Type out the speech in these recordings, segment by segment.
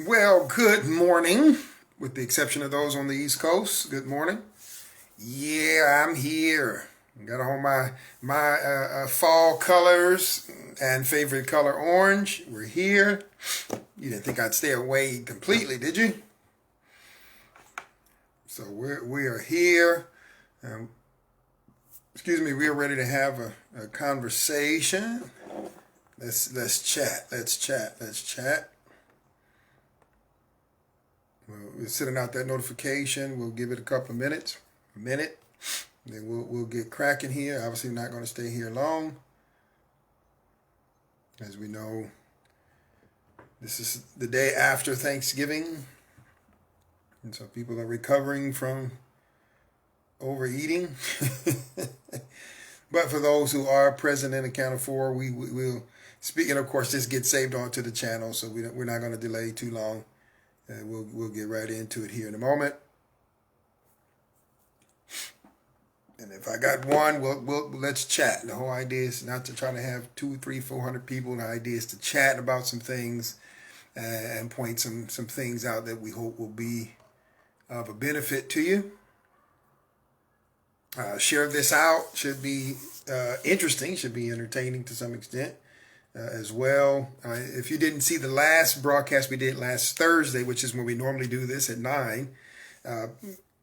Well, good morning, with the exception of those on the East Coast. Good morning. Yeah, I'm here. Got on my fall colors and favorite color orange. We're here. You didn't think I'd stay away completely, did you? So we are here. Um, excuse me. We are ready to have a conversation. Let's chat. Let's chat. Let's chat. We're sending out that notification. We'll give it a couple of minutes, a minute. Then we'll get cracking here. Obviously, not going to stay here long. As we know, this is the day after Thanksgiving, and so people are recovering from overeating. But for those who are present and accounted for, we will speak. And of course, this gets saved onto the channel, so we're not going to delay too long. We'll get right into it here in a moment. And if I got one, let's chat. The whole idea is not to try to have 200, 300, 400 people. The idea is to chat about some things and point some things out that we hope will be of a benefit to you. Share this out. Should be interesting. Should be entertaining to some extent. As well. If you didn't see the last broadcast we did last Thursday, which is when we normally do this at 9,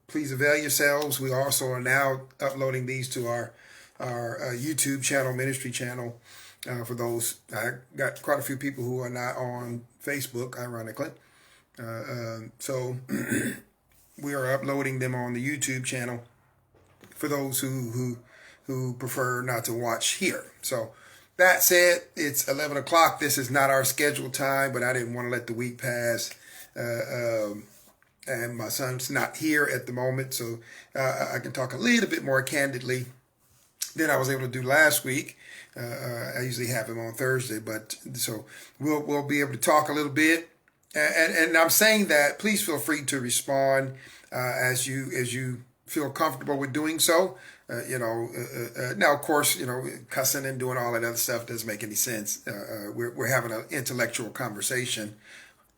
please avail yourselves. We also are now uploading these to our YouTube channel, ministry channel. For those, I got quite a few people who are not on Facebook, ironically. So we are uploading them on the YouTube channel for those who prefer not to watch here. So that said, it's 11 o'clock. This is not our scheduled time, but I didn't want to let the week pass. And my son's not here at the moment, so I can talk a little bit more candidly than I was able to do last week. I usually have him on Thursday, but so we'll be able to talk a little bit. And I'm saying that, please feel free to respond as you feel comfortable with doing so. Now, of course, cussing and doing all that other stuff doesn't make any sense. We're having an intellectual conversation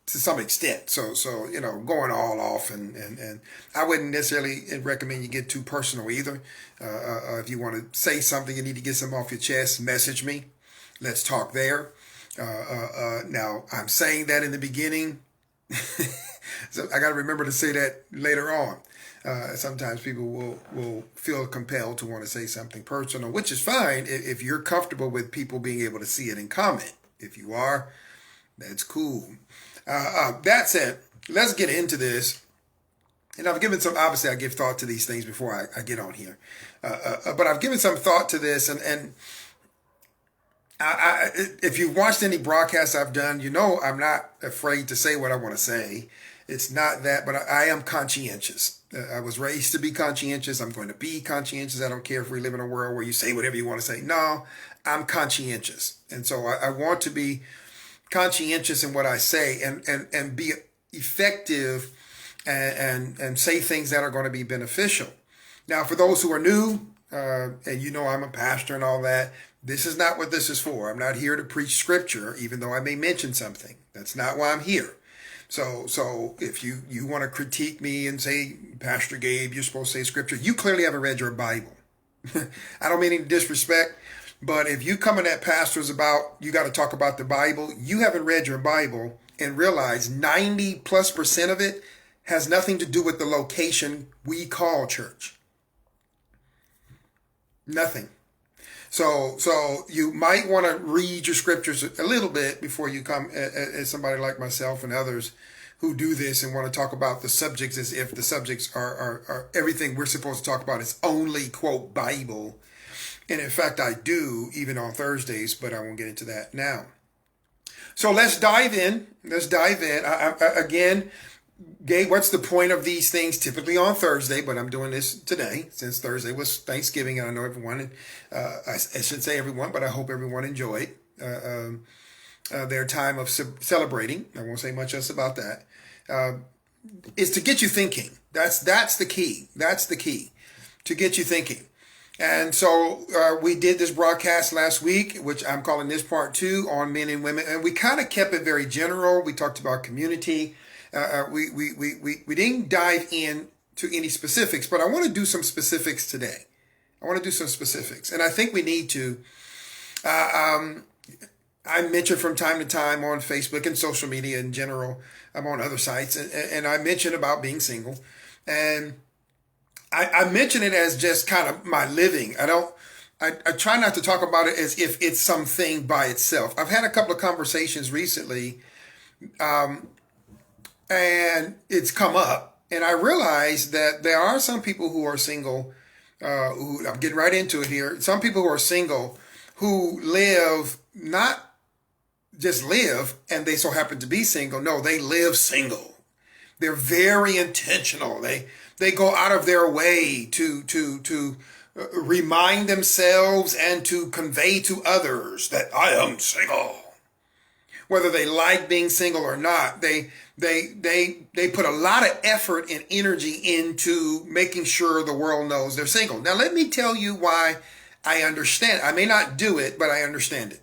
to some extent. So going all off and I wouldn't necessarily recommend you get too personal either. If you want to say something, you need to get something off your chest, message me. Let's talk there. Now, I'm saying that in the beginning, so I got to remember to say that later on. Sometimes people will feel compelled to want to say something personal, which is fine if you're comfortable with people being able to see it and comment. If you are, that's cool. That said, let's get into this. And I've given obviously I give thought to these things before I get on here. But I've given some thought to this, and if you've watched any broadcasts I've done, I'm not afraid to say what I want to say. It's not that, but I am conscientious. I was raised to be conscientious. I'm going to be conscientious. I don't care if we live in a world where you say whatever you want to say. No, I'm conscientious. And so I want to be conscientious in what I say and be effective and say things that are going to be beneficial. Now, for those who are new, and I'm a pastor and all that, this is not what this is for. I'm not here to preach scripture, even though I may mention something. That's not why I'm here. So if you want to critique me and say, Pastor Gabe, you're supposed to say scripture, you clearly haven't read your Bible. I don't mean any disrespect, but if you come in at pastors about, you got to talk about the Bible, you haven't read your Bible and realize 90+% of it has nothing to do with the location we call church. Nothing. So you might want to read your scriptures a little bit before you come as somebody like myself and others who do this and want to talk about the subjects as if the subjects are everything we're supposed to talk about is only, quote, Bible. And in fact, I do, even on Thursdays, but I won't get into that now. So let's dive in. Again, Gabe, what's the point of these things typically on Thursday? But I'm doing this today since Thursday was Thanksgiving. And I know everyone, I should say everyone, but I hope everyone enjoyed their time of celebrating. I won't say much else about that. Is to get you thinking. That's the key. That's the key, to get you thinking. And so we did this broadcast last week, which I'm calling this part two on men and women. And we kind of kept it very general. We talked about community. We didn't dive in to any specifics, but I want to do some specifics today. I want to do some specifics. And I think we need to. I mention from time to time on Facebook and social media in general. I'm on other sites, and I mention about being single. And I mention it as just kind of my living. I try not to talk about it as if it's something by itself. I've had a couple of conversations recently, and it's come up, and I realize that there are some people who are single, who I'm getting right into it here. Some people who are single who live, not just live and they so happen to be single. No, they live single. They're very intentional. They go out of their way to remind themselves and to convey to others that I am single. Whether they like being single or not, they put a lot of effort and energy into making sure the world knows they're single. Now, let me tell you why I understand. I may not do it, but I understand it.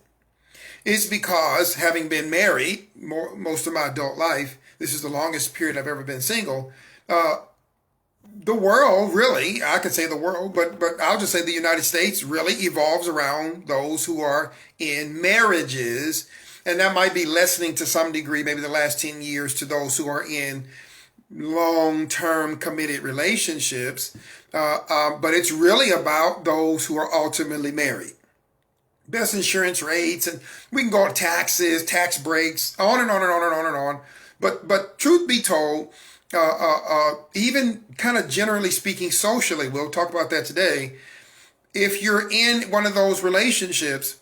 It's because having been married most of my adult life, this is the longest period I've ever been single. The world really, I could say the world, but I'll just say the United States really evolves around those who are in marriages. And that might be lessening to some degree, maybe the last 10 years, to those who are in long-term committed relationships. But it's really about those who are ultimately married. Best insurance rates, and we can go on taxes, tax breaks, on and on and on and on and on. But truth be told, even kind of generally speaking socially, we'll talk about that today, if you're in one of those relationships,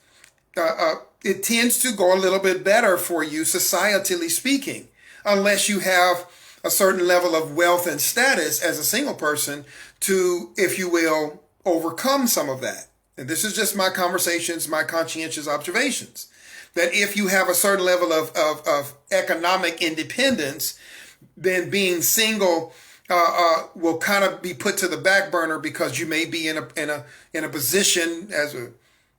it tends to go a little bit better for you, societally speaking, unless you have a certain level of wealth and status as a single person to, if you will, overcome some of that. And this is just my conversations, my conscientious observations, that if you have a certain level of economic independence, then being single will kind of be put to the back burner because you may be in a position as a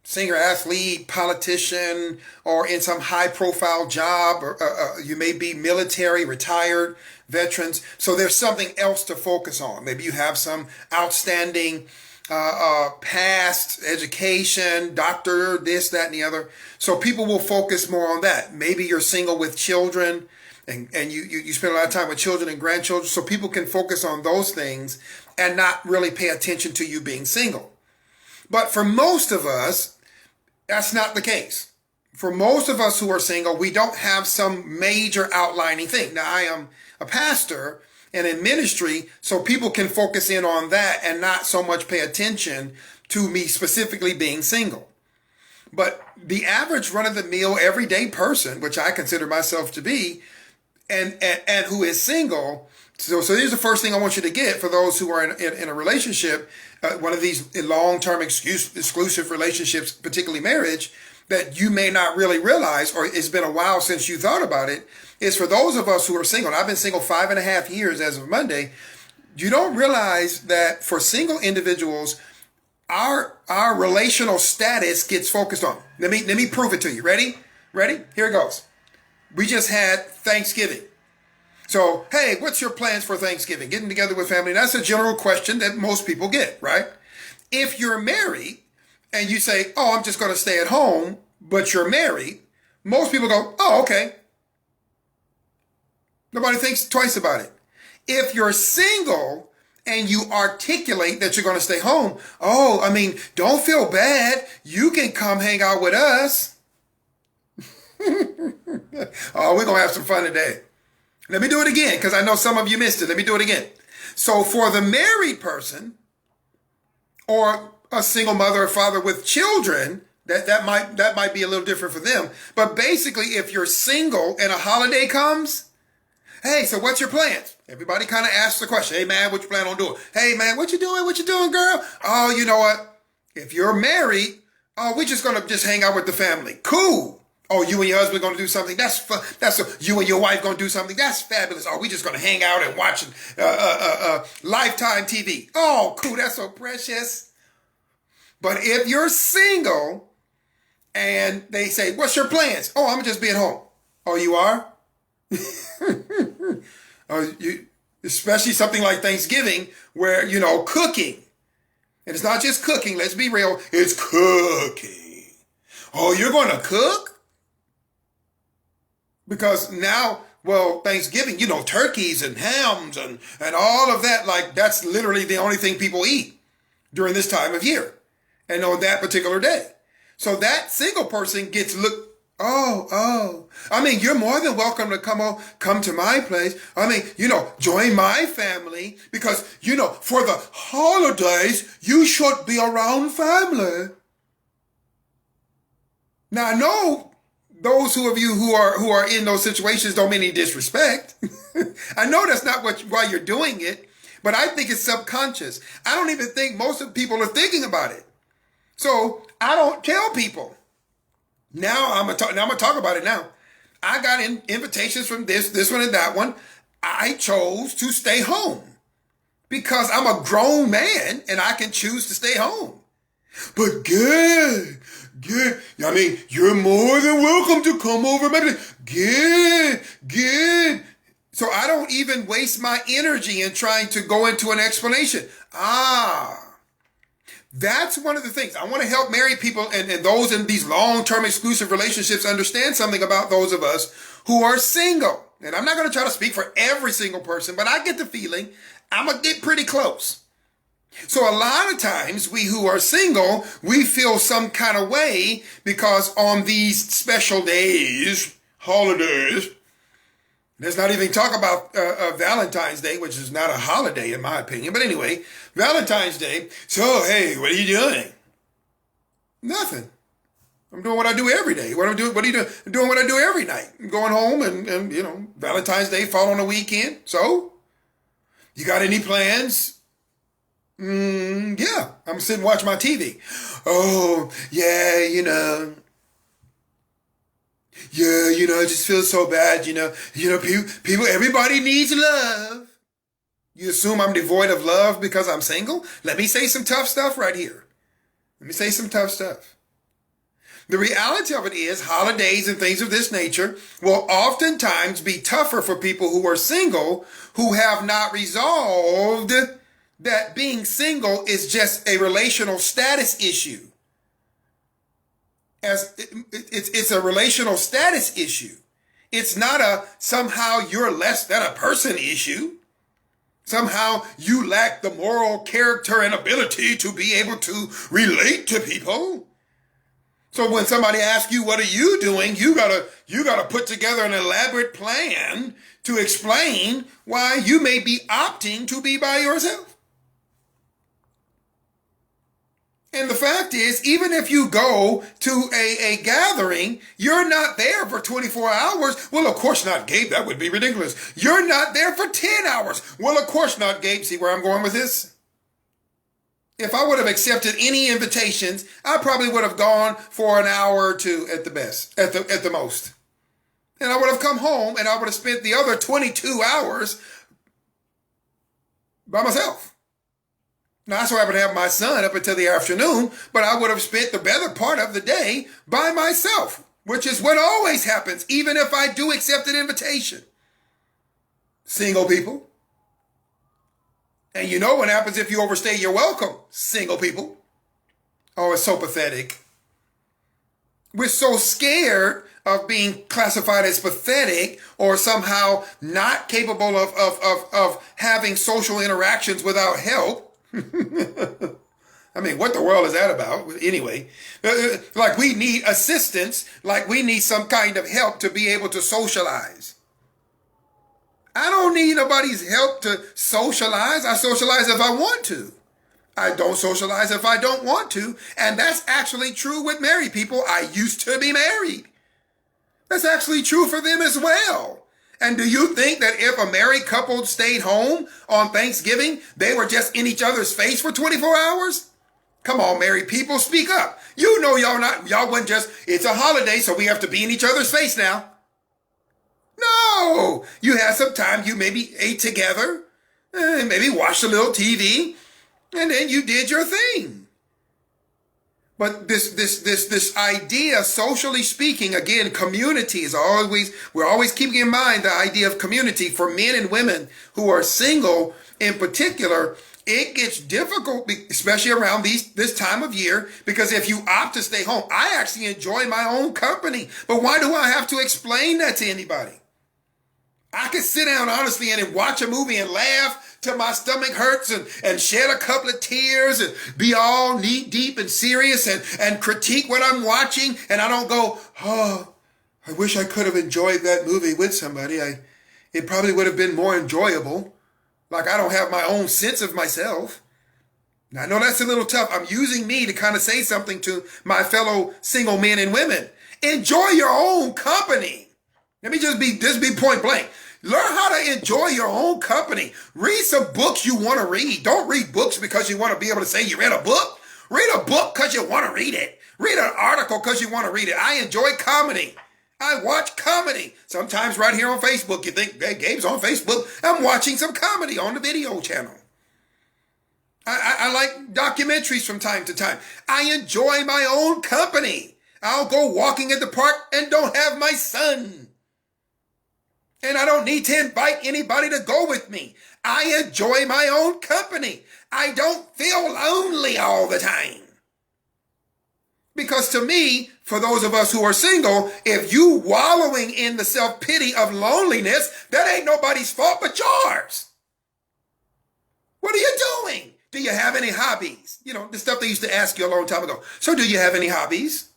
singer, athlete, politician, or in some high profile job, or you may be military, retired, veterans. So there's something else to focus on. Maybe you have some outstanding past education, doctor, this, that, and the other. So people will focus more on that. Maybe you're single with children and you spend a lot of time with children and grandchildren. So people can focus on those things and not really pay attention to you being single. But for most of us, that's not the case. For most of us who are single, we don't have some major outlining thing. Now, I am a pastor and in ministry, so people can focus in on that and not so much pay attention to me specifically being single. But the average run-of-the-mill everyday person, which I consider myself to be, and who is single, so here's the first thing I want you to get for those who are in a relationship, one of these long-term exclusive relationships, particularly marriage, that you may not really realize, or it's been a while since you thought about it, is for those of us who are single, and I've been single 5.5 years as of Monday, you don't realize that for single individuals, our relational status gets focused on. Let me prove it to you. Ready? Here it goes. We just had Thanksgiving. So, hey, what's your plans for Thanksgiving? Getting together with family. That's a general question that most people get, right? If you're married and you say, oh, I'm just going to stay at home, but you're married, most people go, oh, okay. Nobody thinks twice about it. If you're single and you articulate that you're going to stay home, oh, I mean, don't feel bad. You can come hang out with us. Oh, we're going to have some fun today. Let me do it again, because I know some of you missed it. Let me do it again. So for the married person or a single mother or father with children, that might be a little different for them. But basically, if you're single and a holiday comes, hey, so what's your plans? Everybody kind of asks the question, hey, man, what you plan on doing? Hey, man, what you doing? What you doing, girl? Oh, you know what? If you're married, oh, we're just going to just hang out with the family. Cool. Oh, you and your husband going to do something? That's fun. You and your wife going to do something? That's fabulous. Oh, we just going to hang out and watch Lifetime TV. Oh, cool. That's so precious. But if you're single and they say, what's your plans? Oh, I'm just being home. Oh, you are? Oh, especially something like Thanksgiving where, cooking. And it's not just cooking, let's be real, it's cooking. Oh, you're going to cook? Because now, well, Thanksgiving, turkeys and hams and all of that, like that's literally the only thing people eat during this time of year and on that particular day. So that single person gets looked, oh. I mean, you're more than welcome to come to my place. I mean, join my family because, for the holidays, you should be around family. Now, I know those of you who are in those situations don't mean any disrespect. I know that's not why you're doing it, but I think it's subconscious. I don't even think most of the people are thinking about it. So I don't tell people. Now I'm gonna talk about it now. I got invitations from this one and that one. I chose to stay home because I'm a grown man and I can choose to stay home. But good. I mean, you're more than welcome to come over. Good. So I don't even waste my energy in trying to go into an explanation. That's one of the things. I want to help married people and those in these long-term exclusive relationships understand something about those of us who are single. And I'm not going to try to speak for every single person, but I get the feeling I'm going to get pretty close. So a lot of times we who are single, we feel some kind of way because on these special days, holidays, let's not even talk about Valentine's Day, which is not a holiday in my opinion. But anyway, Valentine's Day. So, hey, what are you doing? Nothing. I'm doing what I do every day. What are you doing? I'm doing what I do every night. I'm going home and Valentine's Day fall on a weekend. So, you got any plans? Yeah, I'm sitting and watch my TV. Oh, yeah, I just feel so bad, people, everybody needs love. You assume I'm devoid of love because I'm single? Let me say some tough stuff right here. The reality of it is holidays and things of this nature will oftentimes be tougher for people who are single who have not resolved that being single is just a relational status issue. It's a relational status issue. It's not somehow you're less than a person issue. Somehow you lack the moral character and ability to be able to relate to people. So when somebody asks you, what are you doing? You gotta put together an elaborate plan to explain why you may be opting to be by yourself. And the fact is, even if you go to a gathering, you're not there for 24 hours. Well, of course not, Gabe. That would be ridiculous. You're not there for 10 hours. Well, of course not, Gabe. See where I'm going with this? If I would have accepted any invitations, I probably would have gone for an hour or two at the best, at the most. And I would have come home and I would have spent the other 22 hours by myself. Now, I so happen to have my son up until the afternoon, but I would have spent the better part of the day by myself, which is what always happens, even if I do accept an invitation. Single people. And you know what happens if you overstay your welcome, single people. Oh, it's so pathetic. We're so scared of being classified as pathetic or somehow not capable of having social interactions without help. I mean, what the world is that about? Anyway, like we need assistance, like we need some kind of help to be able to socialize. I don't need nobody's help to socialize. I socialize if I want to. I don't socialize if I don't want to. And that's actually true with married people. I used to be married. That's actually true for them as well. And do you think that if a married couple stayed home on Thanksgiving, they were just in each other's face for 24 hours? Come on, married people, speak up. You know y'all wasn't just, it's a holiday, so we have to be in each other's face now. No, you had some time, you maybe ate together, maybe watched a little TV, and then you did your thing. But this idea, socially speaking, again, community is always, we're always keeping in mind the idea of community for men and women who are single in particular. It gets difficult, especially around this time of year, because if you opt to stay home, I actually enjoy my own company. But why do I have to explain that to anybody? I could sit down honestly and watch a movie and laugh till my stomach hurts and shed a couple of tears and be all knee deep and serious and critique what I'm watching. And I don't go, oh, I wish I could have enjoyed that movie with somebody. It probably would have been more enjoyable. Like I don't have my own sense of myself. Now, I know that's a little tough. I'm using me to kind of say something to my fellow single men and women. Enjoy your own company. Let me just be point blank. Learn how to enjoy your own company. Read some books you want to read. Don't read books because you want to be able to say you read a book. Read a book because you want to read it. Read an article because you want to read it. I enjoy comedy. I watch comedy. Sometimes right here on Facebook, you think, hey, Gabe's on Facebook. I'm watching some comedy on the video channel. I like documentaries from time to time. I enjoy my own company. I'll go walking in the park and don't have my son. And I don't need to invite anybody to go with me. I enjoy my own company. I don't feel lonely all the time. Because to me, for those of us who are single, if you wallowing in the self-pity of loneliness, that ain't nobody's fault but yours. What are you doing? Do you have any hobbies? You know, the stuff they used to ask you a long time ago. So do you have any hobbies?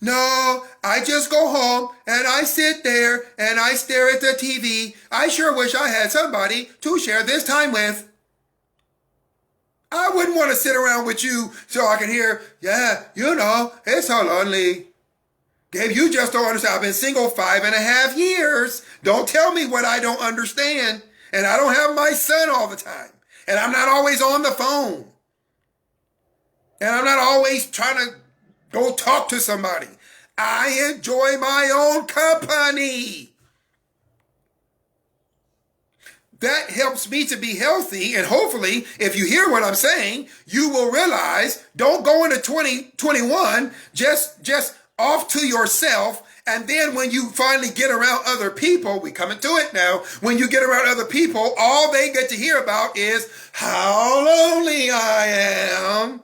No, I just go home and I sit there and I stare at the TV. I sure wish I had somebody to share this time with. I wouldn't want to sit around with you so I can hear, yeah, you know, it's so lonely. Gabe, you just don't understand. I've been single 5.5 years. Don't tell me what I don't understand. And I don't have my son all the time. And I'm not always on the phone. And I'm not always trying to go talk to somebody. I enjoy my own company. That helps me to be healthy. And hopefully, if you hear what I'm saying, you will realize, don't go into 2021 just off to yourself. And then when you finally get around other people, we coming to it now. When you get around other people, all they get to hear about is how lonely I am.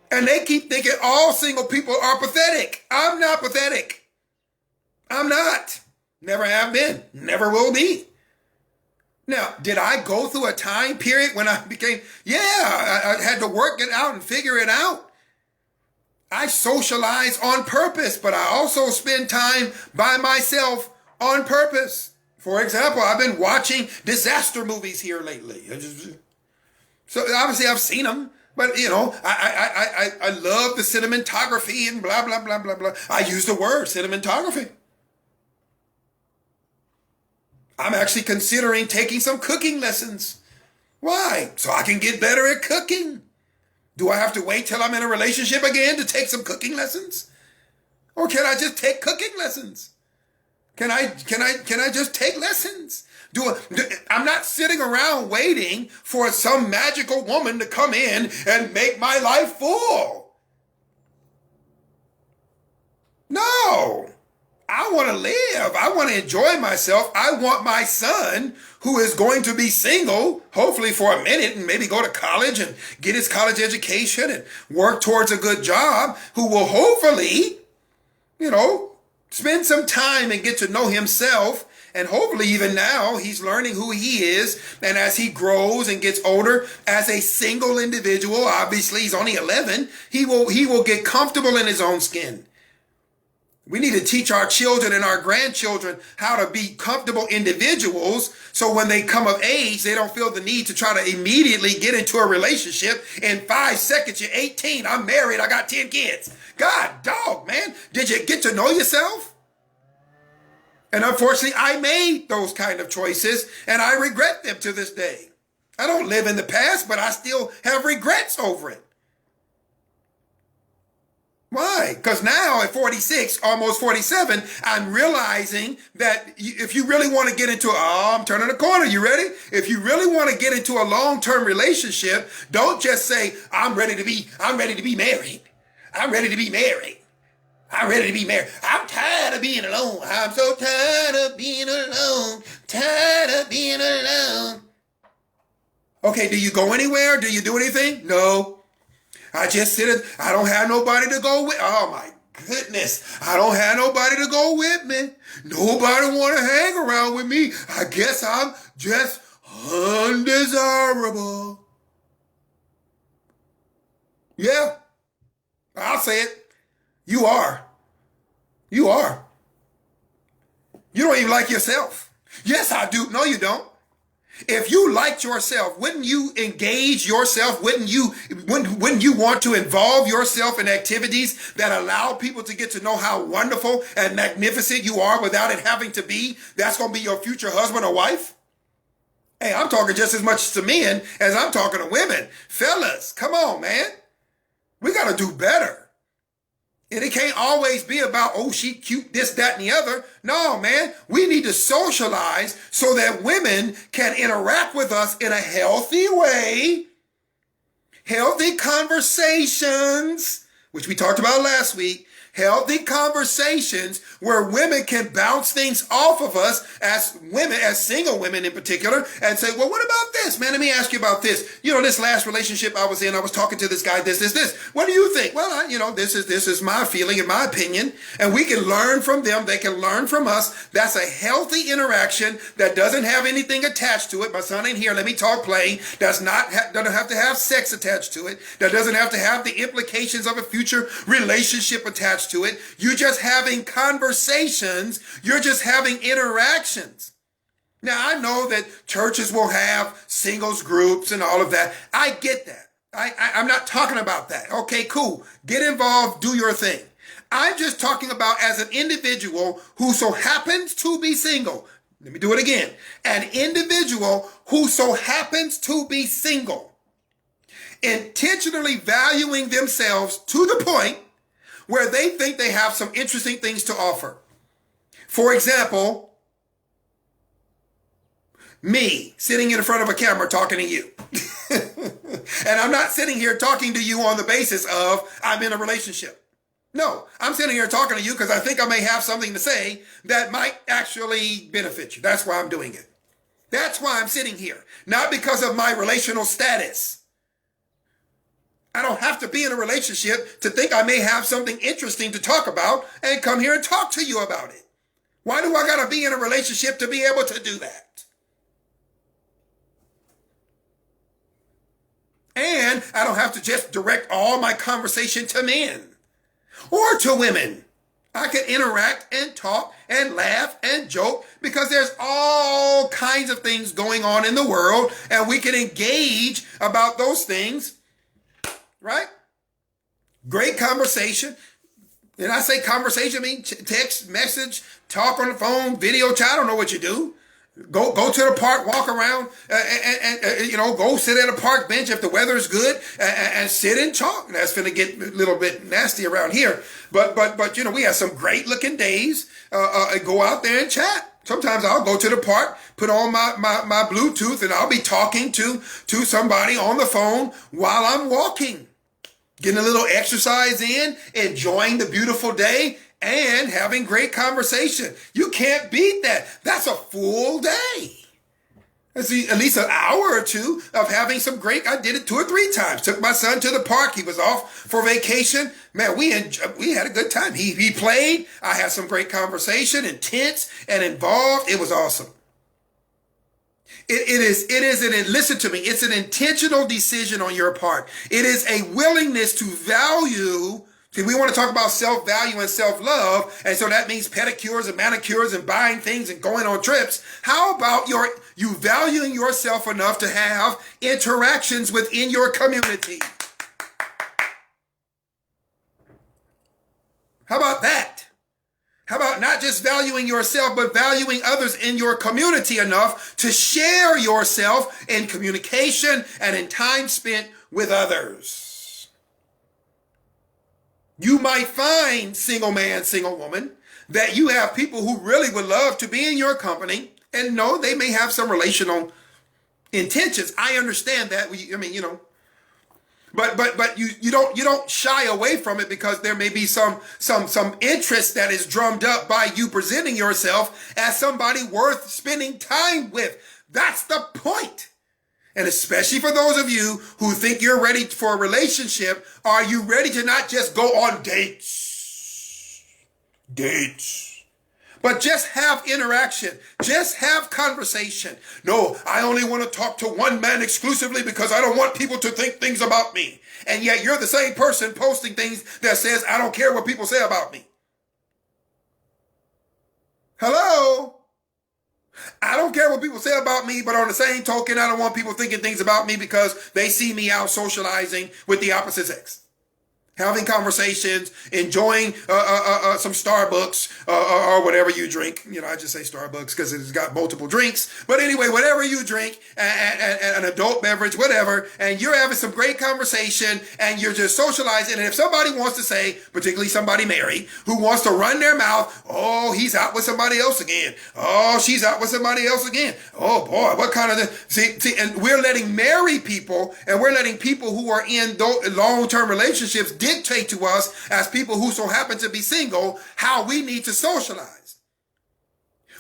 And they keep thinking all single people are pathetic. I'm not pathetic. I'm not. Never have been. Never will be. Now, did I go through a time period when I became, I had to work it out and figure it out. I socialize on purpose, but I also spend time by myself on purpose. For example, I've been watching disaster movies here lately. So obviously I've seen them. But, you know, I love the cinematography and blah, blah, blah, blah, blah. I use the word cinematography. I'm actually considering taking some cooking lessons. Why? So I can get better at cooking. Do I have to wait till I'm in a relationship again to take some cooking lessons? Or can I just take cooking lessons? Can I just take lessons? I'm not sitting around waiting for some magical woman to come in and make my life full. No, I want to live. I want to enjoy myself. I want my son, who is going to be single, hopefully for a minute, and maybe go to college and get his college education and work towards a good job, who will hopefully, you know, spend some time and get to know himself. And hopefully even now he's learning who he is. And as he grows and gets older as a single individual, obviously he's only 11, he will get comfortable in his own skin. We need to teach our children and our grandchildren how to be comfortable individuals. So when they come of age, they don't feel the need to try to immediately get into a relationship. In 5 seconds, you're 18. I'm married. I got 10 kids. God dog, man. Did you get to know yourself? And unfortunately, I made those kind of choices, and I regret them to this day. I don't live in the past, but I still have regrets over it. Why? Because now at 46, almost 47, I'm realizing that if you really want to get into, I'm turning a corner. You ready? If you really want to get into a long-term relationship, don't just say, I'm ready to be married. I'm ready to be married. I'm ready to be married. I'm tired of being alone. I'm so tired of being alone. Tired of being alone. Okay, do you go anywhere? Do you do anything? No. I just sit. I don't have nobody to go with. Oh my goodness. I don't have nobody to go with me. Nobody want to hang around with me. I guess I'm just undesirable. Yeah, I'll say it. You are. You are. You don't even like yourself. Yes, I do. No, you don't. If you liked yourself, wouldn't you engage yourself? Wouldn't you want to involve yourself in activities that allow people to get to know how wonderful and magnificent you are without it having to be that's going to be your future husband or wife? Hey, I'm talking just as much to men as I'm talking to women. Fellas, come on, man. We got to do better. And it can't always be about, oh, she cute, this, that, and the other. No, man, we need to socialize so that women can interact with us in a healthy way. Healthy conversations, which we talked about last week. Healthy conversations where women can bounce things off of us as women, as single women in particular, and say, well, what about this, man? Let me ask you about this. You know, this last relationship I was in, I was talking to this guy, this. What do you think? Well, this is my feeling and my opinion, and we can learn from them. They can learn from us. That's a healthy interaction that doesn't have anything attached to it. My son ain't here. Let me talk plain. Doesn't have to have sex attached to it. That doesn't have to have the implications of a future relationship attached to it. You're just having conversations. You're just having interactions. Now, I know that churches will have singles groups and all of that. I get that. I'm not talking about that. Okay, cool. Get involved. Do your thing. I'm just talking about as an individual who so happens to be single. Let me do it again. An individual who so happens to be single, intentionally valuing themselves to the point where they think they have some interesting things to offer. For example, me sitting in front of a camera talking to you. And I'm not sitting here talking to you on the basis of I'm in a relationship. No, I'm sitting here talking to you because I think I may have something to say that might actually benefit you. That's why I'm doing it. That's why I'm sitting here. Not because of my relational status. I don't have to be in a relationship to think I may have something interesting to talk about and come here and talk to you about it. Why do I got to be in a relationship to be able to do that? And I don't have to just direct all my conversation to men or to women. I can interact and talk and laugh and joke because there's all kinds of things going on in the world and we can engage about those things. Right? Great conversation. And I say conversation, I mean text, message, talk on the phone, video chat. I don't know what you do. Go to the park, walk around, and go sit at a park bench if the weather is good, and sit and talk. That's going to get a little bit nasty around here. But we have some great looking days. Go out there and chat. Sometimes I'll go to the park, put on my Bluetooth, and I'll be talking to somebody on the phone while I'm walking. Getting a little exercise in, enjoying the beautiful day, and having great conversation. You can't beat that. That's a full day. That's at least an hour or two of having some great, I did it 2 or 3 times. Took my son to the park. He was off for vacation. Man, we had a good time. He played. I had some great conversation, intense and involved. It was awesome. It is listen to me, it's an intentional decision on your part. It is a willingness to value. See, we want to talk about self-value and self-love, and so that means pedicures and manicures and buying things and going on trips. How about you valuing yourself enough to have interactions within your community? How about that? How about not just valuing yourself, but valuing others in your community enough to share yourself in communication and in time spent with others? You might find, single man, single woman, that you have people who really would love to be in your company, and no, they may have some relational intentions. I understand that. I mean, but you don't shy away from it, because there may be some interest that is drummed up by you presenting yourself as somebody worth spending time with. That's the point. And especially for those of you who think you're ready for a relationship, are you ready to not just go on dates, but just have interaction, just have conversation? No, I only want to talk to one man exclusively because I don't want people to think things about me. And yet you're the same person posting things that says, I don't care what people say about me. Hello? I don't care what people say about me, but on the same token, I don't want people thinking things about me because they see me out socializing with the opposite sex, having conversations, enjoying some Starbucks or whatever you drink. I just say Starbucks because it's got multiple drinks. But anyway, whatever you drink, and an adult beverage, whatever, and you're having some great conversation and you're just socializing. And if somebody wants to say, particularly somebody married, who wants to run their mouth, oh, he's out with somebody else again. Oh, she's out with somebody else again. Oh boy, what kind of see, and we're letting married people, and we're letting people who are in long-term relationships dictate to us, as people who so happen to be single, how we need to socialize.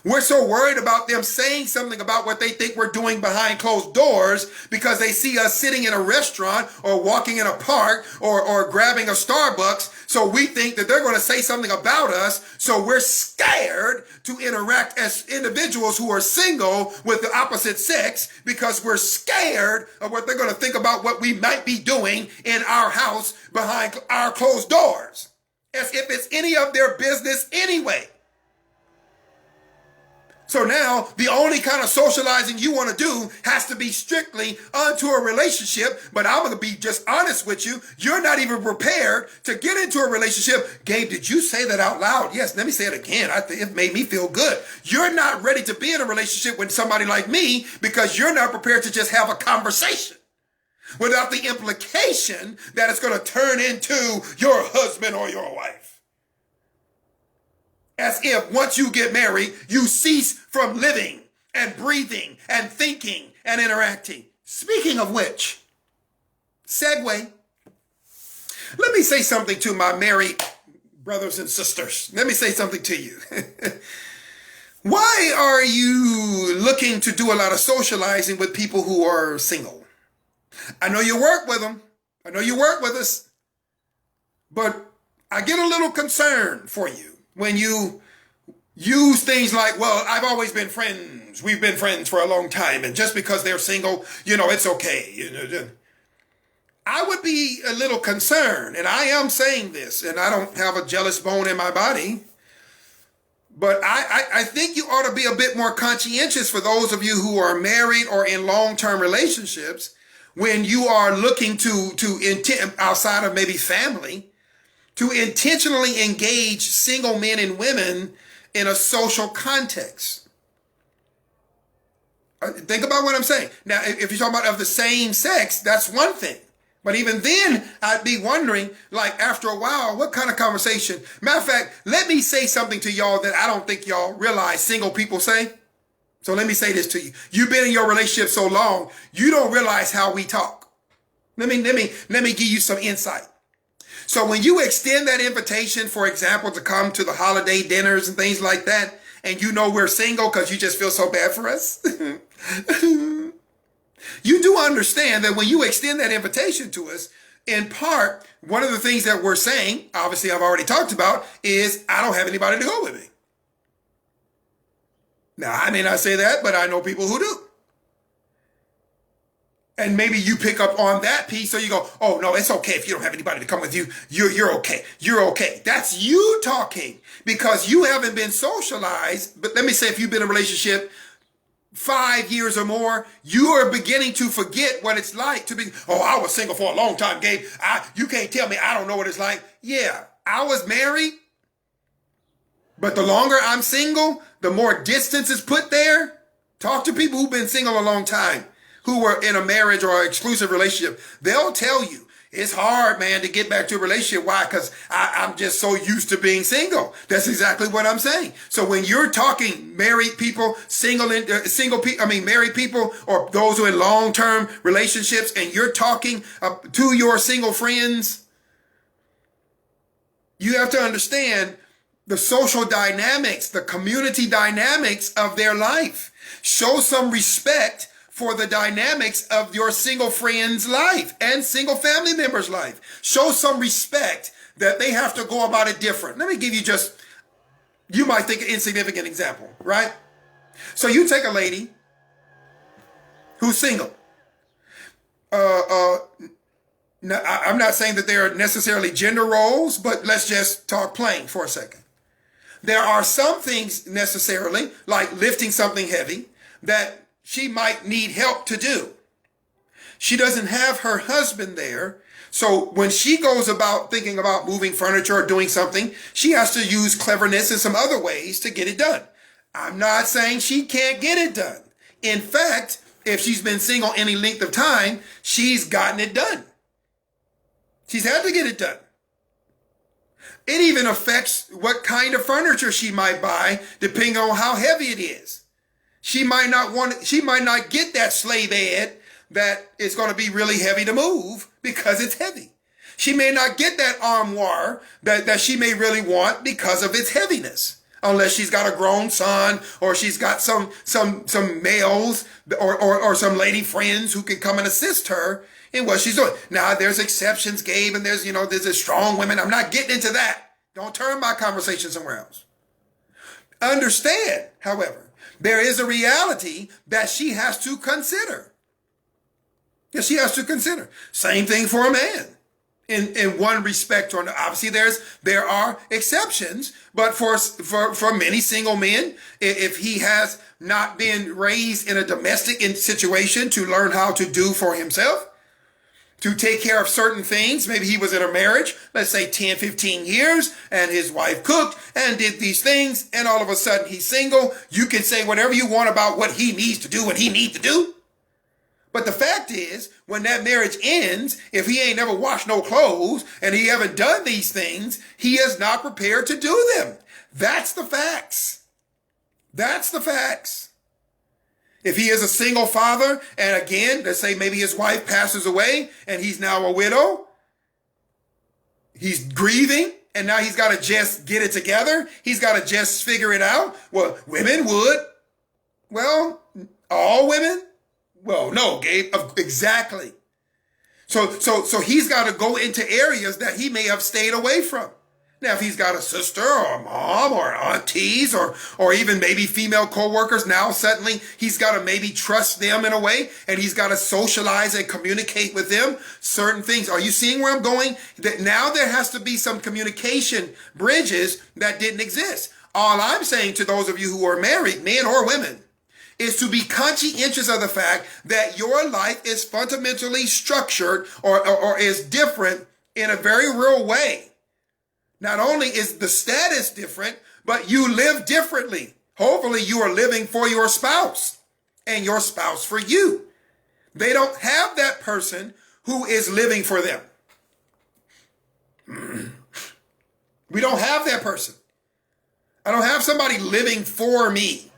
We're so worried about them saying something about what they think we're doing behind closed doors because they see us sitting in a restaurant or walking in a park or grabbing a Starbucks. So we think that they're going to say something about us. So we're scared to interact as individuals who are single with the opposite sex, because we're scared of what they're going to think about what we might be doing in our house behind our closed doors, as if it's any of their business anyway. So now the only kind of socializing you want to do has to be strictly onto a relationship. But I'm going to be just honest with you. You're not even prepared to get into a relationship. Gabe, did you say that out loud? Yes. Let me say it again. It made me feel good. You're not ready to be in a relationship with somebody like me because you're not prepared to just have a conversation without the implication that it's going to turn into your husband or your wife. As if once you get married, you cease from living and breathing and thinking and interacting. Speaking of which, segue. Let me say something to my married brothers and sisters. Let me say something to you. Why are you looking to do a lot of socializing with people who are single? I know you work with them. I know you work with us. But I get a little concerned for you when you use things like, well, I've always been friends. We've been friends for a long time. And just because they're single, it's okay. I would be a little concerned. And I am saying this, and I don't have a jealous bone in my body. But I think you ought to be a bit more conscientious for those of you who are married or in long-term relationships, when you are looking to outside of maybe family, to intentionally engage single men and women in a social context. Think about what I'm saying. Now, if you're talking about of the same sex, that's one thing. But even then, I'd be wondering, like, after a while, what kind of conversation? Matter of fact, let me say something to y'all that I don't think y'all realize single people say. So let me say this to you. You've been in your relationship so long, you don't realize how we talk. Let me give you some insight. So when you extend that invitation, for example, to come to the holiday dinners and things like that, and we're single because you just feel so bad for us, you do understand that when you extend that invitation to us, in part, one of the things that we're saying, obviously I've already talked about, is I don't have anybody to go with me. Now, I may not say that, but I know people who do. And maybe you pick up on that piece, so you go, oh, no, it's okay if you don't have anybody to come with you. You're okay. You're okay. That's you talking because you haven't been socialized. But let me say, if you've been in a relationship 5 years or more, you are beginning to forget what it's like to be, oh, I was single for a long time, Gabe. You can't tell me I don't know what it's like. Yeah, I was married. But the longer I'm single, the more distance is put there. Talk to people who've been single a long time, who were in a marriage or an exclusive relationship. They'll tell you, It's hard, man, to get back to a relationship. Why? Because I'm just so used to being single. That's exactly what I'm saying. So when you're talking married people, married people, or those who are in long-term relationships, and you're talking to your single friends, you have to understand the social dynamics, the community dynamics of their life. Show some respect for the dynamics of your single friend's life and single family member's life. Show some respect that they have to go about it different. Let me give you just, you might think an insignificant example, right? So you take a lady who's single. Now, I'm not saying that there are necessarily gender roles, but let's just talk plain for a second. There are some things necessarily, like lifting something heavy, that she might need help to do. She doesn't have her husband there. So when she goes about thinking about moving furniture or doing something, she has to use cleverness and some other ways to get it done. I'm not saying she can't get it done. In fact, if she's been single any length of time, she's gotten it done. She's had to get it done. It even affects what kind of furniture she might buy, depending on how heavy it is. She might not get that sleigh bed that is going to be really heavy to move because it's heavy. She may not get that armoire that she may really want because of its heaviness, unless she's got a grown son or she's got some males or some lady friends who can come and assist her in what she's doing. Now, there's exceptions, Gabe, and there's a strong women. I'm not getting into that. Don't turn my conversation somewhere else. Understand, however, there is a reality that she has to consider. Yes, she has to consider. Same thing for a man. In one respect or another. Obviously, there are exceptions, but for many single men, if he has not been raised in a domestic situation to learn how to do for himself, to take care of certain things. Maybe he was in a marriage, let's say 10, 15 years, and his wife cooked and did these things, and all of a sudden he's single. You can say whatever you want about what he needs to do, what he needs to do. But the fact is, when that marriage ends, if he ain't never washed no clothes and he haven't done these things, he is not prepared to do them. That's the facts. That's the facts. If he is a single father, and again, let's say maybe his wife passes away and he's now a widow, he's grieving, and now he's got to just get it together. He's got to just figure it out. Well, women would. Well, all women? Well, no, Gabe, exactly. So he's got to go into areas that he may have stayed away from. Now, if he's got a sister or a mom or aunties or even maybe female co-workers, now suddenly he's got to maybe trust them in a way, and he's got to socialize and communicate with them certain things. Are you seeing where I'm going? That now there has to be some communication bridges that didn't exist. All I'm saying to those of you who are married, men or women, is to be conscientious of the fact that your life is fundamentally structured or is different in a very real way. Not only is the status different, but you live differently. Hopefully you are living for your spouse and your spouse for you. They don't have that person who is living for them. We don't have that person. I don't have somebody living for me.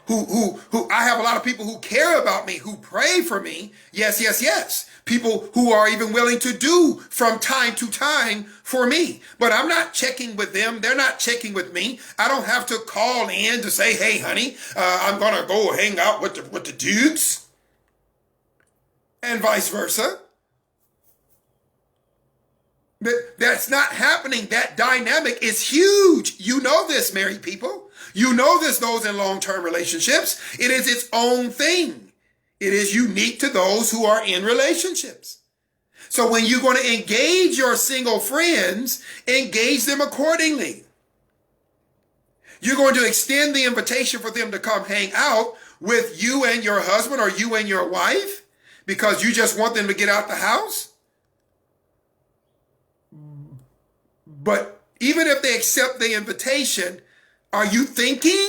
Who I have a lot of people who care about me, who pray for me. Yes. People who are even willing to do from time to time for me. But I'm not checking with them. They're not checking with me. I don't have to call in to say, hey, honey, I'm going to go hang out with the dudes. And vice versa. That's not happening. That dynamic is huge. You know this, married people. You know this, those in long-term relationships. It is its own thing. It is unique to those who are in relationships. So when you're going to engage your single friends, engage them accordingly. You're going to extend the invitation for them to come hang out with you and your husband or you and your wife because you just want them to get out the house. But even if they accept the invitation, are you thinking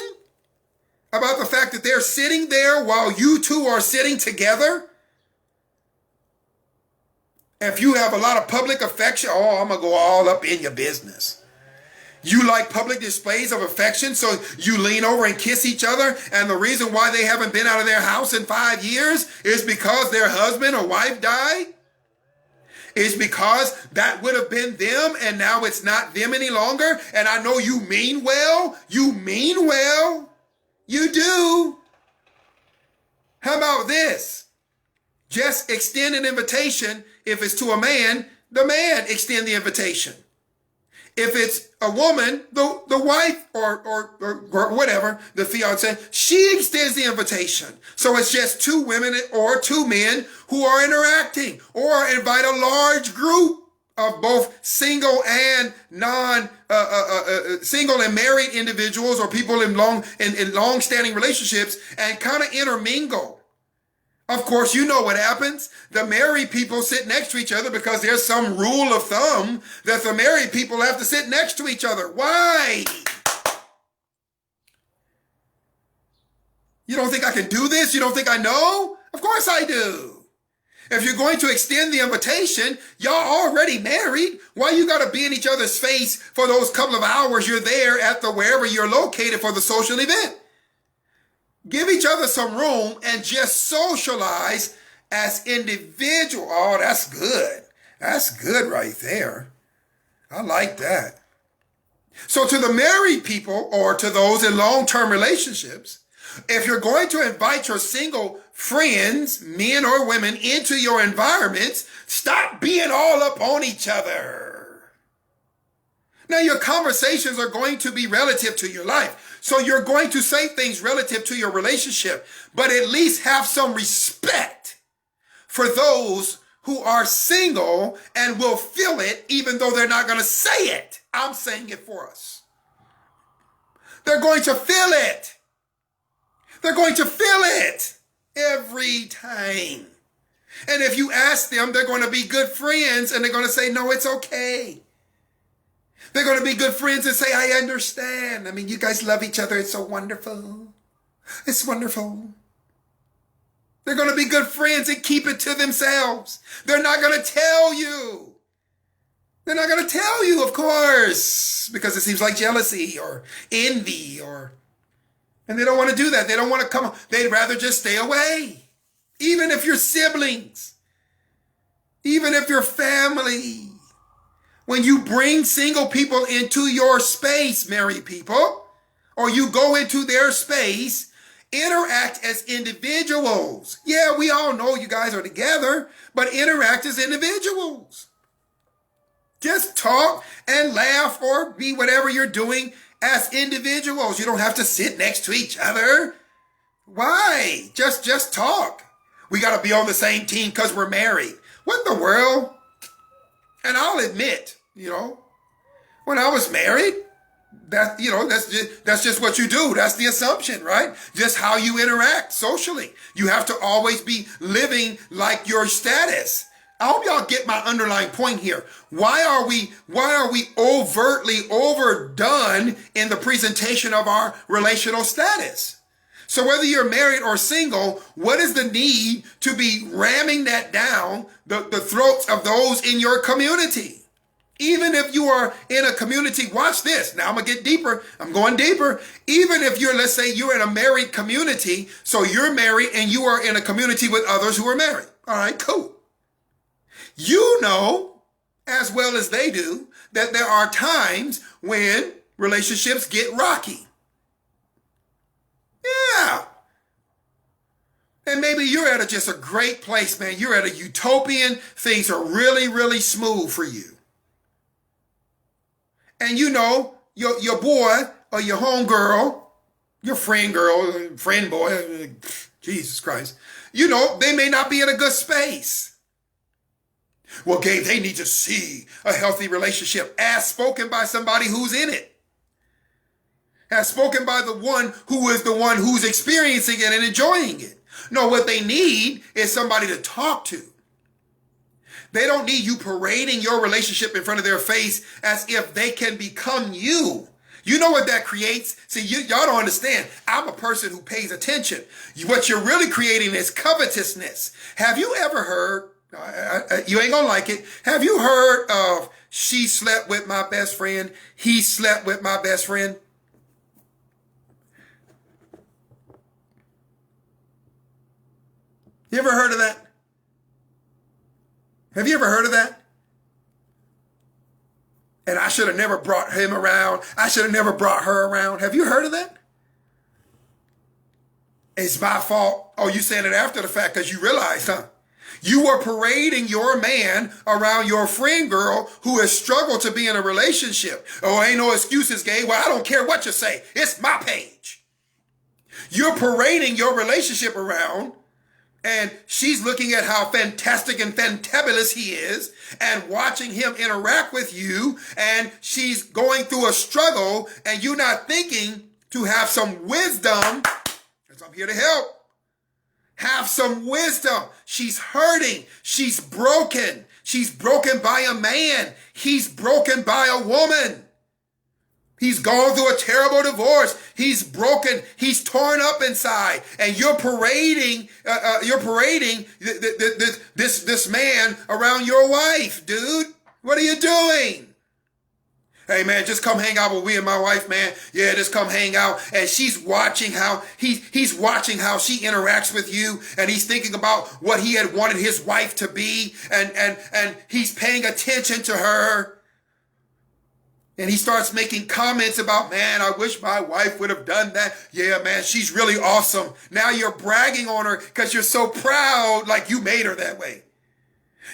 about the fact that they're sitting there while you two are sitting together? If you have a lot of public affection, oh, I'm going to go all up in your business. You like public displays of affection, so you lean over and kiss each other, and the reason why they haven't been out of their house in 5 years is because their husband or wife died? Is because that would have been them, and now it's not them any longer? And I know you mean well. You mean well. You do. How about this? Just extend an invitation. If it's to a man, the man extend the invitation. If it's a woman, the wife or whatever, the fiance, she extends the invitation. So it's just two women or two men who are interacting, or invite a large group of both single and single and married individuals, or people in long-standing relationships, and kind of intermingle. Of course, you know what happens. The married people sit next to each other because there's some rule of thumb that the married people have to sit next to each other. Why? You don't think I can do this? You don't think I know? Of course I do. If you're going to extend the invitation, y'all already married. Why you got to be in each other's face for those couple of hours you're there at the wherever you're located for the social event? Give each other some room and just socialize as individuals. Oh, that's good. That's good right there. I like that. So to the married people, or to those in long-term relationships, if you're going to invite your single friends, men or women, into your environments, stop being all up on each other. Now, your conversations are going to be relative to your life. So you're going to say things relative to your relationship, but at least have some respect for those who are single and will feel it even though they're not going to say it. I'm saying it for us. They're going to feel it. They're going to feel it every time. And if you ask them, they're going to be good friends and they're going to say, no, it's okay. They're going to be good friends and say, I understand. I mean, you guys love each other. It's so wonderful. It's wonderful. They're going to be good friends and keep it to themselves. They're not going to tell you. They're not going to tell you, of course, because it seems like jealousy or envy, and they don't want to do that. They don't want to come. They'd rather just stay away. Even if you're siblings, even if you're family. When you bring single people into your space, married people, or you go into their space, interact as individuals. Yeah, we all know you guys are together, but interact as individuals. Just talk and laugh or be whatever you're doing as individuals. You don't have to sit next to each other. Why? Just talk. We got to be on the same team because we're married. What in the world? And I'll admit, when I was married, that's just what you do. That's the assumption, right? Just how you interact socially. You have to always be living like your status. I hope y'all get my underlying point here. Why are we overtly overdone in the presentation of our relational status? So whether you're married or single, what is the need to be ramming that down the throats of those in your community? Even if you are in a community, watch this. Now I'm going to get deeper. I'm going deeper. Even if let's say you're in a married community, so you're married and you are in a community with others who are married. All right, cool. You know, as well as they do, that there are times when relationships get rocky. Yeah. And maybe you're at just a great place, man. You're at a utopian. Things are really, really smooth for you. And your boy or your homegirl, your friend girl, friend boy, Jesus Christ, they may not be in a good space. Well, Gabe, they need to see a healthy relationship as spoken by somebody who's in it. As spoken by the one who is the one who's experiencing it and enjoying it. No, what they need is somebody to talk to. They don't need you parading your relationship in front of their face as if they can become you. You know what that creates? See, y'all don't understand. I'm a person who pays attention. What you're really creating is covetousness. Have you ever heard, You ain't gonna like it. Have you heard of she slept with my best friend, he slept with my best friend? You ever heard of that? Have you ever heard of that? And I should have never brought him around. I should have never brought her around. Have you heard of that? It's my fault. Oh, you said it after the fact because you realized, huh? You were parading your man around your friend girl who has struggled to be in a relationship. Oh, ain't no excuses, Gabe. Well, I don't care what you say. It's my page. You're parading your relationship around, and she's looking at how fantastic and fantabulous he is and watching him interact with you, and she's going through a struggle, and you're not thinking to have some wisdom, because I'm here to help. Have some wisdom. She's hurting. She's broken. She's broken by a man. He's broken by a woman. He's gone through a terrible divorce. He's broken. He's torn up inside. And you're parading this man around your wife, dude. What are you doing? Hey man, just come hang out with me and my wife, man. Yeah, just come hang out. And she's watching how he's watching how she interacts with you, and he's thinking about what he had wanted his wife to be, and he's paying attention to her. And he starts making comments about, man, I wish my wife would have done that. Yeah, man, she's really awesome. Now you're bragging on her because you're so proud, like you made her that way.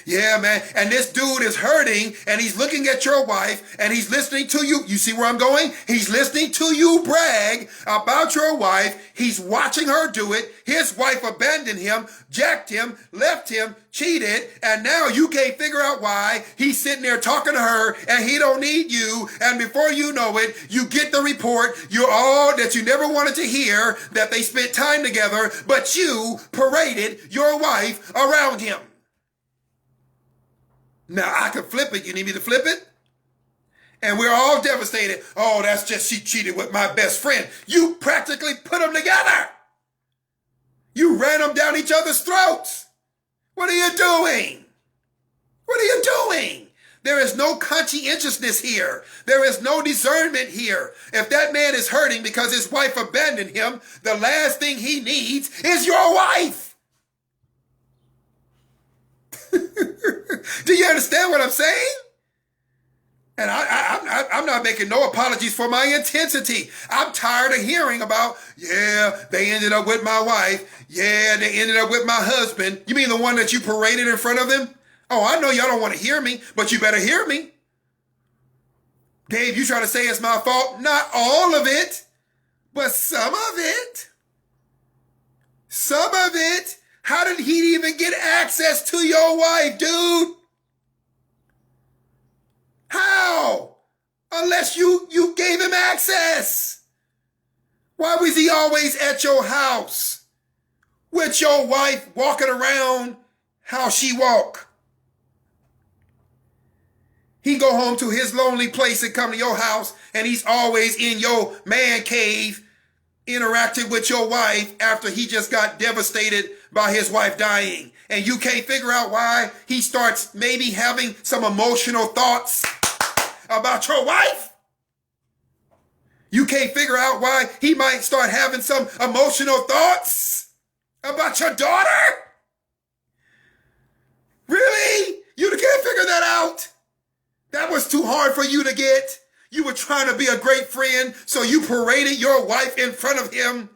Yeah, man. And this dude is hurting, and he's looking at your wife, and he's listening to you. You see where I'm going? He's listening to you brag about your wife. He's watching her do it. His wife abandoned him, jacked him, left him, cheated, and now you can't figure out why. He's sitting there talking to her, and he don't need you. And before you know it, you get the report. You're all that you never wanted to hear, that they spent time together, but you paraded your wife around him. Now, I can flip it. You need me to flip it? And we're all devastated. Oh, that's just she cheated with my best friend. You practically put them together. You ran them down each other's throats. What are you doing? What are you doing? There is no conscientiousness here. There is no discernment here. If that man is hurting because his wife abandoned him, the last thing he needs is your wife. Do you understand what I'm saying? And I'm not making no apologies for my intensity. I'm tired of hearing about, yeah, they ended up with my wife. Yeah, they ended up with my husband. You mean the one that you paraded in front of them? Oh, I know y'all don't want to hear me, but you better hear me. Dave, you trying to say it's my fault? Not all of it, but some of it. Some of it. How did he even get access to your wife, dude? How? Unless you gave him access. Why was he always at your house with your wife walking around how she walk? He go home to his lonely place and come to your house, and he's always in your man cave interacting with your wife after he just got devastated by his wife dying. And you can't figure out why he starts maybe having some emotional thoughts about your wife. You can't figure out why he might start having some emotional thoughts about your daughter. Really? You can't figure that out? That was too hard for you to get. You were trying to be a great friend, so you paraded your wife in front of him.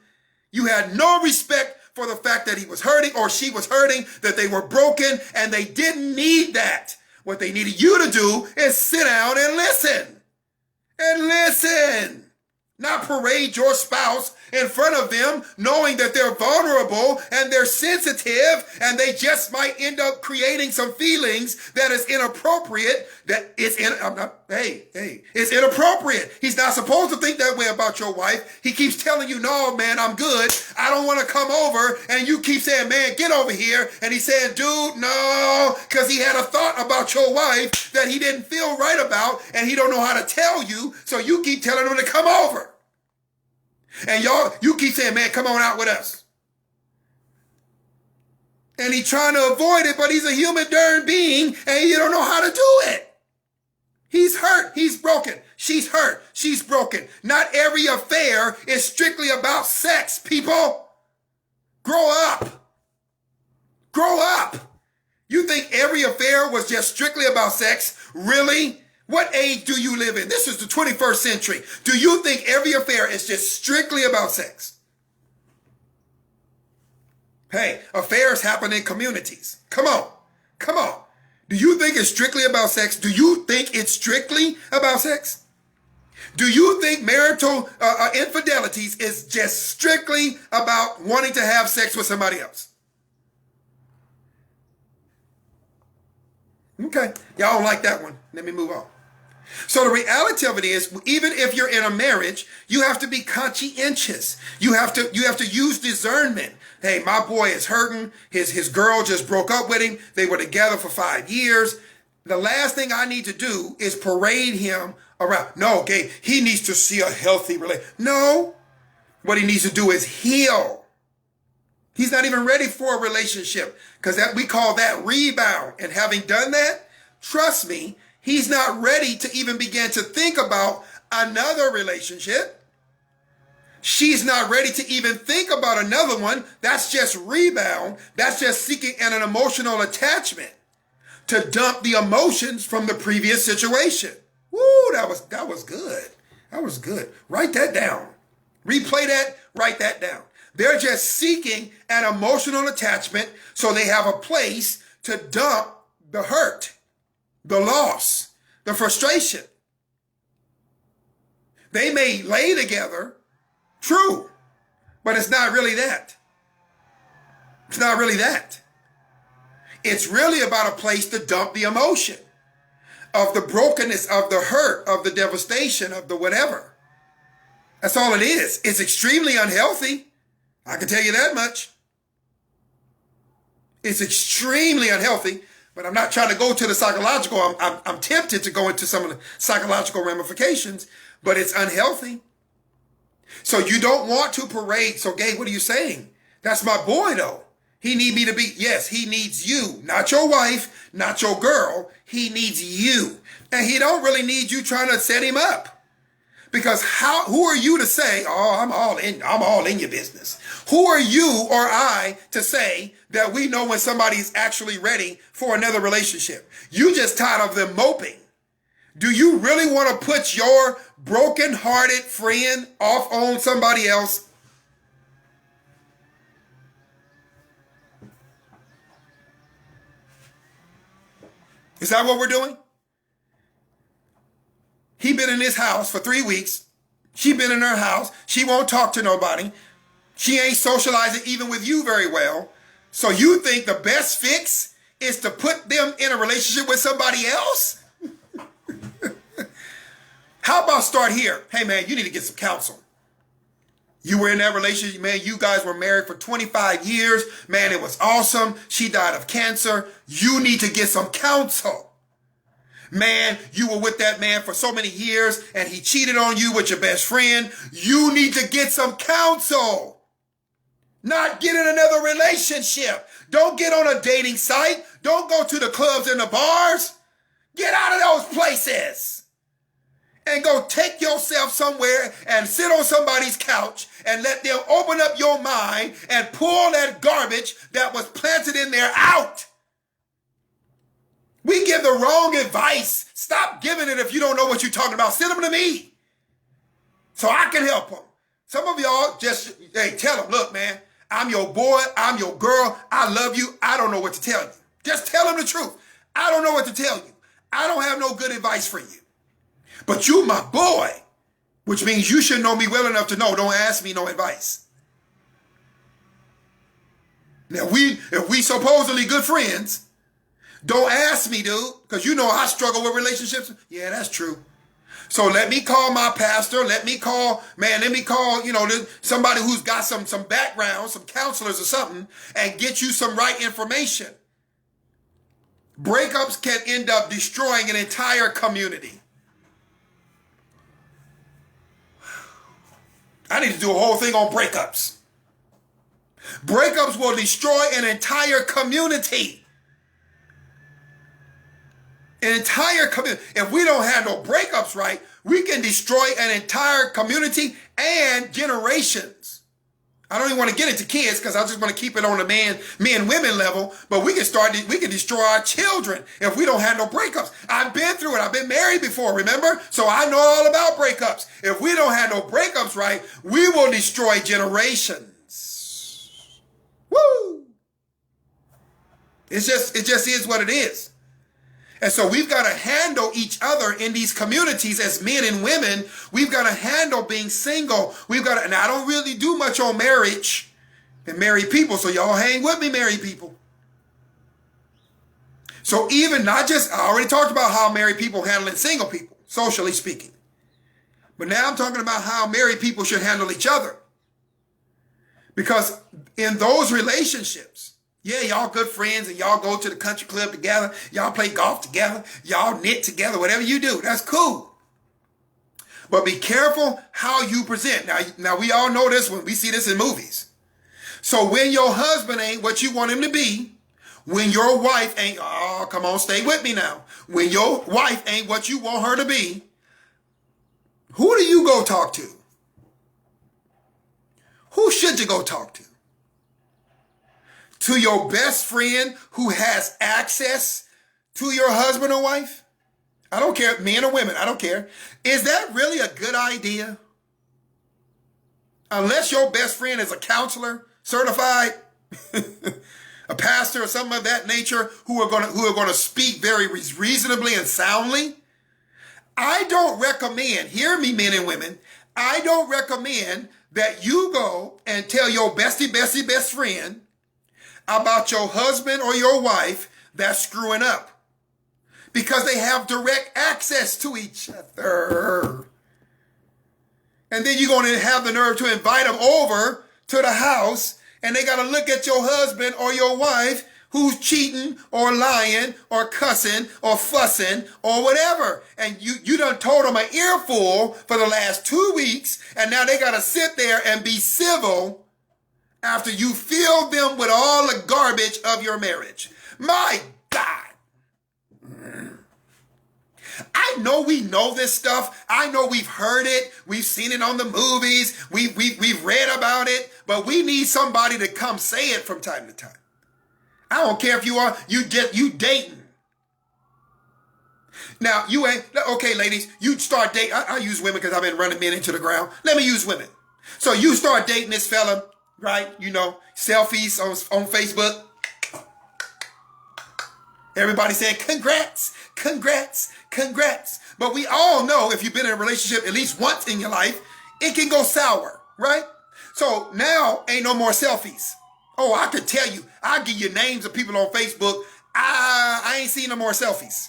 You had no respect for the fact that he was hurting or she was hurting, that they were broken, and they didn't need that. What they needed you to do is sit down and listen. And listen. Not parade your spouse in front of them, knowing that they're vulnerable and they're sensitive, and they just might end up creating some feelings that is inappropriate. It's inappropriate. He's not supposed to think that way about your wife. He keeps telling you, no, man, I'm good. I don't want to come over. And you keep saying, man, get over here. And he's saying, dude, no, because he had a thought about your wife that he didn't feel right about, and he don't know how to tell you. So you keep telling him to come over. And you keep saying, man, come on out with us. And he's trying to avoid it, but he's a human darn being, and you don't know how to do it. He's hurt. He's broken. She's hurt. She's broken. Not every affair is strictly about sex, people. Grow up. Grow up. You think every affair was just strictly about sex? Really? What age do you live in? This is the 21st century. Do you think every affair is just strictly about sex? Hey, affairs happen in communities. Come on. Come on. Do you think it's strictly about sex? Do you think it's strictly about sex? Do you think marital infidelities is just strictly about wanting to have sex with somebody else? Okay, y'all don't like that one. Let me move on. So the reality of it is, even if you're in a marriage, you have to be conscientious. You have to use discernment. Hey, my boy is hurting. His girl just broke up with him. They were together for 5 years. The last thing I need to do is parade him around. No, okay, he needs to see a healthy relationship. No, what he needs to do is heal. He's not even ready for a relationship because that we call that rebound. And having done that, trust me, he's not ready to even begin to think about another relationship. She's not ready to even think about another one. That's just rebound. That's just seeking an emotional attachment to dump the emotions from the previous situation. Woo, that was good. That was good. Write that down. Replay that, write that down. They're just seeking an emotional attachment so they have a place to dump the hurt, the loss, the frustration. They may lay together, true, but it's not really that. It's not really that. It's really about a place to dump the emotion of the brokenness, of the hurt, of the devastation, of the whatever. That's all it is. It's extremely unhealthy. I can tell you that much. It's extremely unhealthy, but I'm not trying to go to the psychological. I'm tempted to go into some of the psychological ramifications, but it's unhealthy. So you don't want to parade. So, Gabe, what are you saying? That's my boy, though. He need me to be, yes, he needs you, not your wife, not your girl. He needs you. And he don't really need you trying to set him up. Because who are you to say, oh, I'm all in your business? Who are you or I to say that we know when somebody's actually ready for another relationship? You just tired of them moping. Do you really want to put your broken-hearted friend off on somebody else? Is that what we're doing? He been in his house for 3 weeks. She been in her house. She won't talk to nobody. She ain't socializing even with you very well. So you think the best fix is to put them in a relationship with somebody else? How about start here? Hey, man, you need to get some counsel. You were in that relationship, man. You guys were married for 25 years. Man, it was awesome. She died of cancer. You need to get some counsel. Man, you were with that man for so many years and he cheated on you with your best friend. You need to get some counsel. Not get in another relationship. Don't get on a dating site. Don't go to the clubs and the bars. Get out of those places. And go take yourself somewhere and sit on somebody's couch and let them open up your mind and pull that garbage that was planted in there out. We give the wrong advice. Stop giving it if you don't know what you're talking about. Send them to me so I can help them. Some of y'all just, hey, tell them, look, man, I'm your boy. I'm your girl. I love you. I don't know what to tell you. Just tell them the truth. I don't know what to tell you. I don't have no good advice for you. But you my boy, which means you should know me well enough to know, don't ask me no advice. Now, if we supposedly good friends, don't ask me, dude, because you know I struggle with relationships. Yeah, that's true. So let me call my pastor. Let me call, somebody who's got some background, some counselors or something, and get you some right information. Breakups can end up destroying an entire community. I need to do a whole thing on breakups. Breakups will destroy an entire community. An entire community. If we don't handle breakups right, we can destroy an entire community and generations. I don't even want to get into kids because I just want to keep it on the men, women level. But we can destroy our children if we don't handle breakups. I've been through it. I've been married before, remember? So I know all about breakups. If we don't handle breakups right, we will destroy generations. Woo! It just is what it is. And so we've got to handle each other in these communities as men and women. We've got to handle being single. And I don't really do much on marriage and married people. So y'all hang with me, married people. So I already talked about how married people handling single people, socially speaking. But now I'm talking about how married people should handle each other. Because in those relationships, yeah, y'all good friends and y'all go to the country club together. Y'all play golf together. Y'all knit together, whatever you do. That's cool. But be careful how you present. Now we all know this when we see this in movies. So when your husband ain't what you want him to be, when your wife ain't, oh, come on, stay with me now. When your wife ain't what you want her to be, who do you go talk to? Who should you go talk to? To your best friend who has access to your husband or wife? I don't care, men or women, I don't care. Is that really a good idea? Unless your best friend is a counselor, certified, a pastor or something of that nature who are going to speak very reasonably and soundly. I don't recommend, hear me men and women, I don't recommend that you go and tell your best friend about your husband or your wife that's screwing up, because they have direct access to each other. And then you're going to have the nerve to invite them over to the house, and they got to look at your husband or your wife who's cheating or lying or cussing or fussing or whatever. And you done told them an earful for the last 2 weeks, and now they got to sit there and be civil after you filled them with all the garbage of your marriage. My God. I know we know this stuff. I know we've heard it. We've seen it on the movies. We've read about it. But we need somebody to come say it from time to time. I don't care if you dating. Now, you ain't, okay, ladies, you start dating. I use women because I've been running men into the ground. Let me use women. So you start dating this fella. Right? You know, selfies on Facebook. Everybody saying, congrats, congrats, congrats. But we all know if you've been in a relationship at least once in your life, it can go sour, right? So now ain't no more selfies. Oh, I could tell you, I'll give you names of people on Facebook. I ain't seen no more selfies.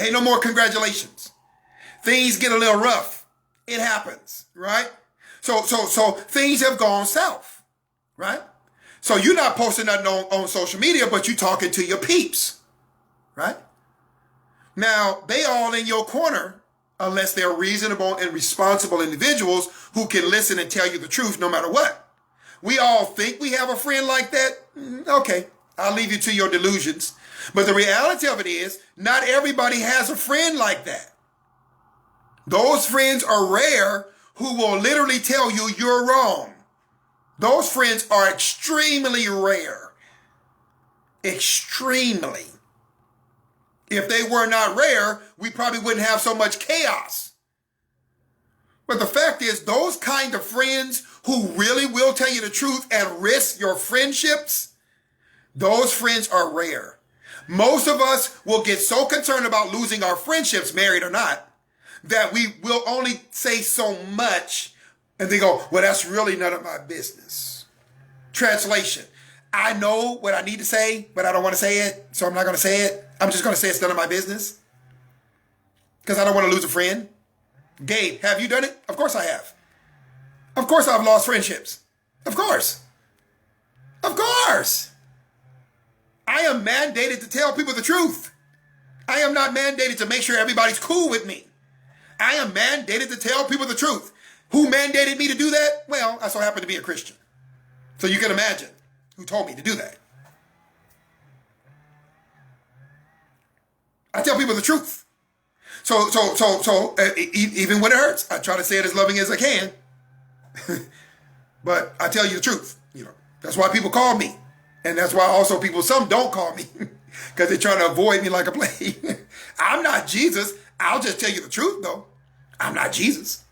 Ain't no more congratulations. Things get a little rough. It happens, right? So things have gone south, right? So you're not posting nothing on social media, but you talking to your peeps, right? Now, they all in your corner, unless they're reasonable and responsible individuals who can listen and tell you the truth no matter what. We all think we have a friend like that. Okay, I'll leave you to your delusions. But the reality of it is, not everybody has a friend like that. Those friends are rare, who will literally tell you you're wrong. Those friends are extremely rare. Extremely. If they were not rare, we probably wouldn't have so much chaos. But the fact is, those kind of friends who really will tell you the truth and risk your friendships, those friends are rare. Most of us will get so concerned about losing our friendships, married or not, that we will only say so much, and they go, well, that's really none of my business. Translation: I know what I need to say, but I don't want to say it, so I'm not going to say it. I'm just going to say it's none of my business because I don't want to lose a friend. Gabe, have you done it? Of course I have. Of course I've lost friendships. Of course. Of course. I am mandated to tell people the truth. I am not mandated to make sure everybody's cool with me. I am mandated to tell people the truth. Who mandated me to do that? Well, I so happen to be a Christian. So you can imagine who told me to do that. I tell people the truth. So even when it hurts, I try to say it as loving as I can. But I tell you the truth. That's why people call me. And that's why also some don't call me. Because they're trying to avoid me like a plague. I'm not Jesus. I'll just tell you the truth, though. I'm not Jesus.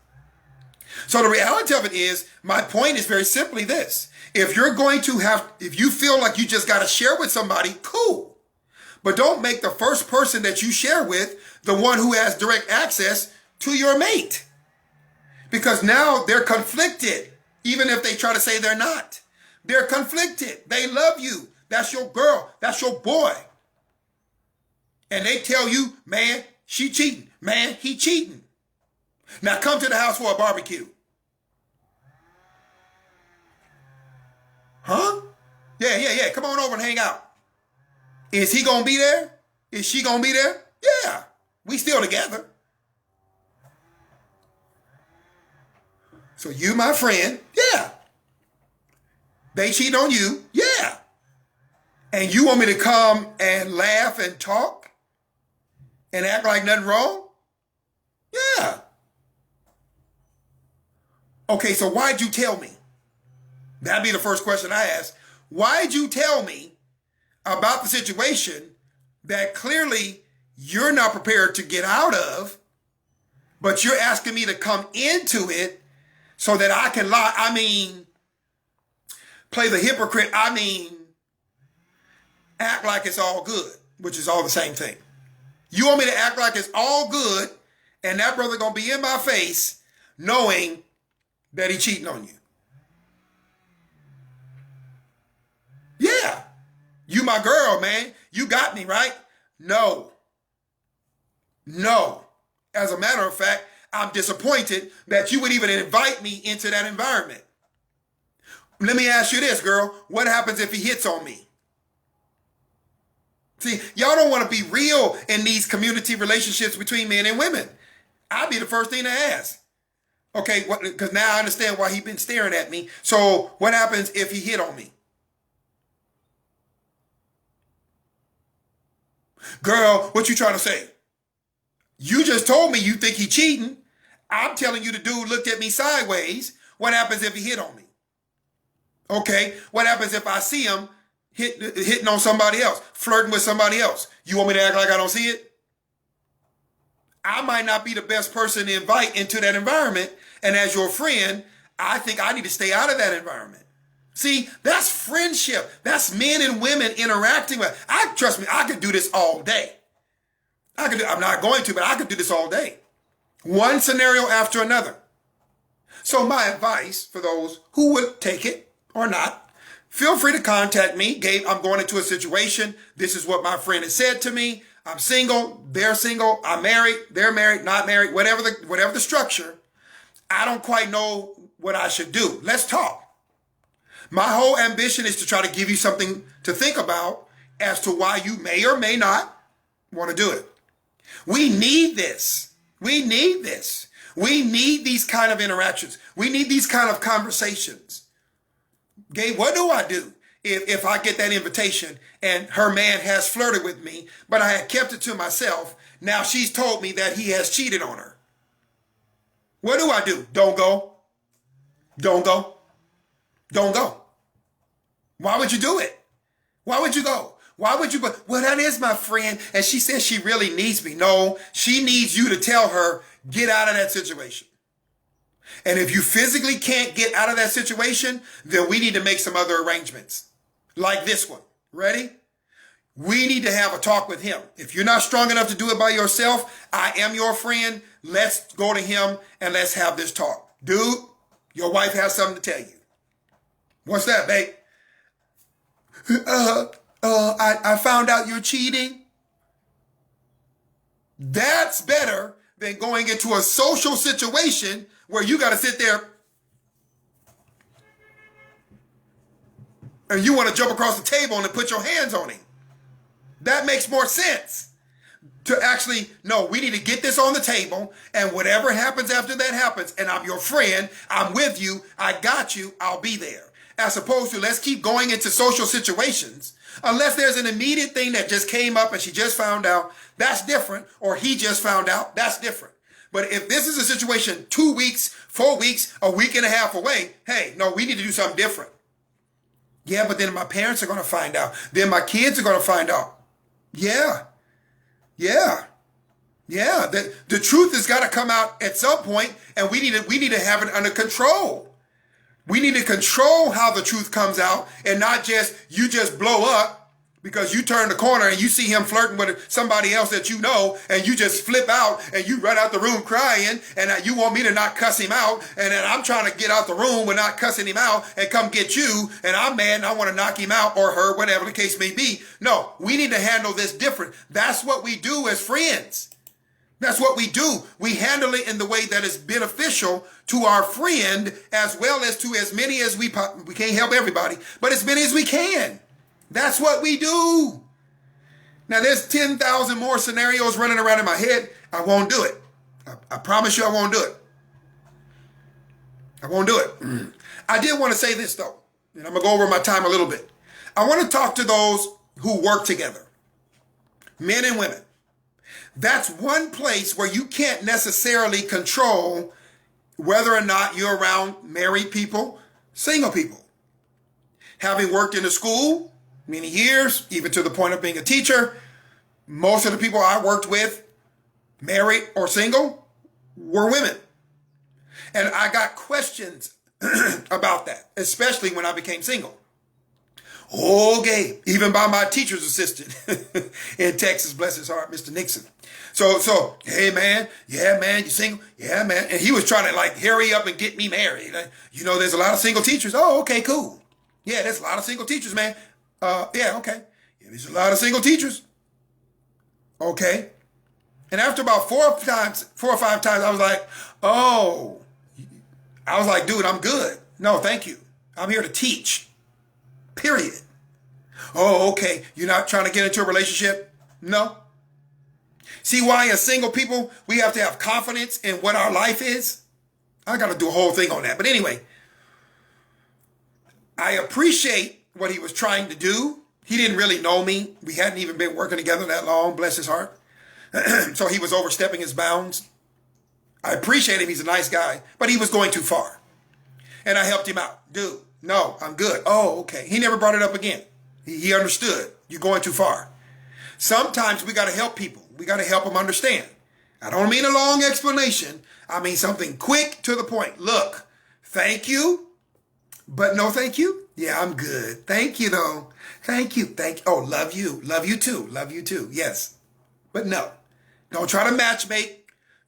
So the reality of it is, my point is very simply this. If you feel like you just got to share with somebody, cool. But don't make the first person that you share with the one who has direct access to your mate. Because now they're conflicted, even if they try to say they're not. They're conflicted. They love you. That's your girl. That's your boy. And they tell you, man, she cheating. Man, he cheating. Now come to the house for a barbecue. Huh? Yeah. Come on over and hang out. Is he going to be there? Is she going to be there? Yeah. We still together. So you, my friend, yeah. They cheat on you, yeah. And you want me to come and laugh and talk and act like nothing wrong? Yeah. Okay, so why'd you tell me? That'd be the first question I ask. Why'd you tell me about the situation that clearly you're not prepared to get out of, but you're asking me to come into it so that I can lie? I mean, play the hypocrite. I mean, act like it's all good, which is all the same thing. You want me to act like it's all good, and that brother gonna be in my face knowing that he cheating on you. Yeah. You my girl, man. You got me, right? No. As a matter of fact, I'm disappointed that you would even invite me into that environment. Let me ask you this, girl. What happens if he hits on me? See, y'all don't want to be real in these community relationships between men and women. I'd be the first thing to ask. Okay, because now I understand why he's been staring at me. So what happens if he hit on me? Girl, what you trying to say? You just told me you think he cheating. I'm telling you the dude looked at me sideways. What happens if he hit on me? Okay, what happens if I see him hitting on somebody else, flirting with somebody else? You want me to act like I don't see it? I might not be the best person to invite into that environment. And as your friend, I think I need to stay out of that environment. See, that's friendship. That's men and women interacting with. Trust me, I could do this all day. I'm not going to, but I could do this all day. One scenario after another. So my advice for those who would take it or not, feel free to contact me. Gabe, I'm going into a situation. This is what my friend has said to me. I'm single. They're single. I'm married. They're married, not married, whatever the structure. I don't quite know what I should do. Let's talk. My whole ambition is to try to give you something to think about as to why you may or may not want to do it. We need this. We need this. We need these kind of interactions. We need these kind of conversations. Gabe, what do I do if I get that invitation and her man has flirted with me, but I had kept it to myself? Now she's told me that he has cheated on her. What do I do? Don't go. Don't go. Don't go. Why would you do it? Why would you go? Why would you go? Well, that is my friend, and she says she really needs me. No, she needs you to tell her, get out of that situation. And if you physically can't get out of that situation, then we need to make some other arrangements. Like this one. Ready? We need to have a talk with him. If you're not strong enough to do it by yourself, I am your friend. Let's go to him and let's have this talk. Dude, your wife has something to tell you. What's that, babe? I found out you're cheating. That's better than going into a social situation where you got to sit there and you want to jump across the table and put your hands on him. That makes more sense. to actually, no, we need to get this on the table, and whatever happens after that happens, and I'm your friend, I'm with you, I got you, I'll be there. As opposed to, let's keep going into social situations, unless there's an immediate thing that just came up and she just found out, that's different, or he just found out, that's different. But if this is a situation 2 weeks, 4 weeks, a week and a half away, hey, no, we need to do something different. Yeah, but then my parents are going to find out. Then my kids are going to find out. Yeah. The truth has got to come out at some point, and we need to have it under control. We need to control how the truth comes out, and not just you just blow up because you turn the corner and you see him flirting with somebody else that you know, and you just flip out and you run out the room crying, and you want me to not cuss him out, and then I'm trying to get out the room with not cussing him out and come get you, and I'm mad and I want to knock him out or her, whatever the case may be. No, we need to handle this different. That's what we do as friends. That's what we do. We handle it in the way that is beneficial to our friend, as well as to as many as we can't help everybody, but as many as we can. That's what we do. Now, there's 10,000 more scenarios running around in my head. I won't do it. I promise you I won't do it. I won't do it. I did want to say this, though, and I'm going to go over my time a little bit. I want to talk to those who work together, men and women. That's one place where you can't necessarily control whether or not you're around married people, single people. Having worked in a school many years, even to the point of being a teacher, most of the people I worked with, married or single, were women. And I got questions about that, especially when I became single. Okay, even by my teacher's assistant in Texas, bless his heart, Mr. Nixon. So, hey man, yeah man, you single? Yeah man. And he was trying to like hurry up and get me married. You know, there's a lot of single teachers. Oh, okay, cool. Yeah, there's a lot of single teachers, man. Yeah, okay. Yeah, there's a lot of single teachers. Okay. And after about 4 or 5 times, I was like, oh, I was like, dude, I'm good. No, thank you. I'm here to teach. Period. Oh, okay. You're not trying to get into a relationship? No. See why as single people, we have to have confidence in what our life is? I got to do a whole thing on that. But anyway, I appreciate what he was trying to do. He didn't really know me. We hadn't even been working together that long, bless his heart. So he was overstepping his bounds. I appreciate him. He's a nice guy, but he was going too far. And I helped him out. Dude, no, I'm good. Oh, okay. He never brought it up again. He understood. You're going too far. Sometimes we got to help people. We got to help them understand. I don't mean a long explanation. I mean something quick to the point. Look, thank you, but no thank you. Yeah, I'm good. Thank you, though. Thank you. Oh, love you. Love you, too. Love you, too. Yes. But no. Don't try to matchmake.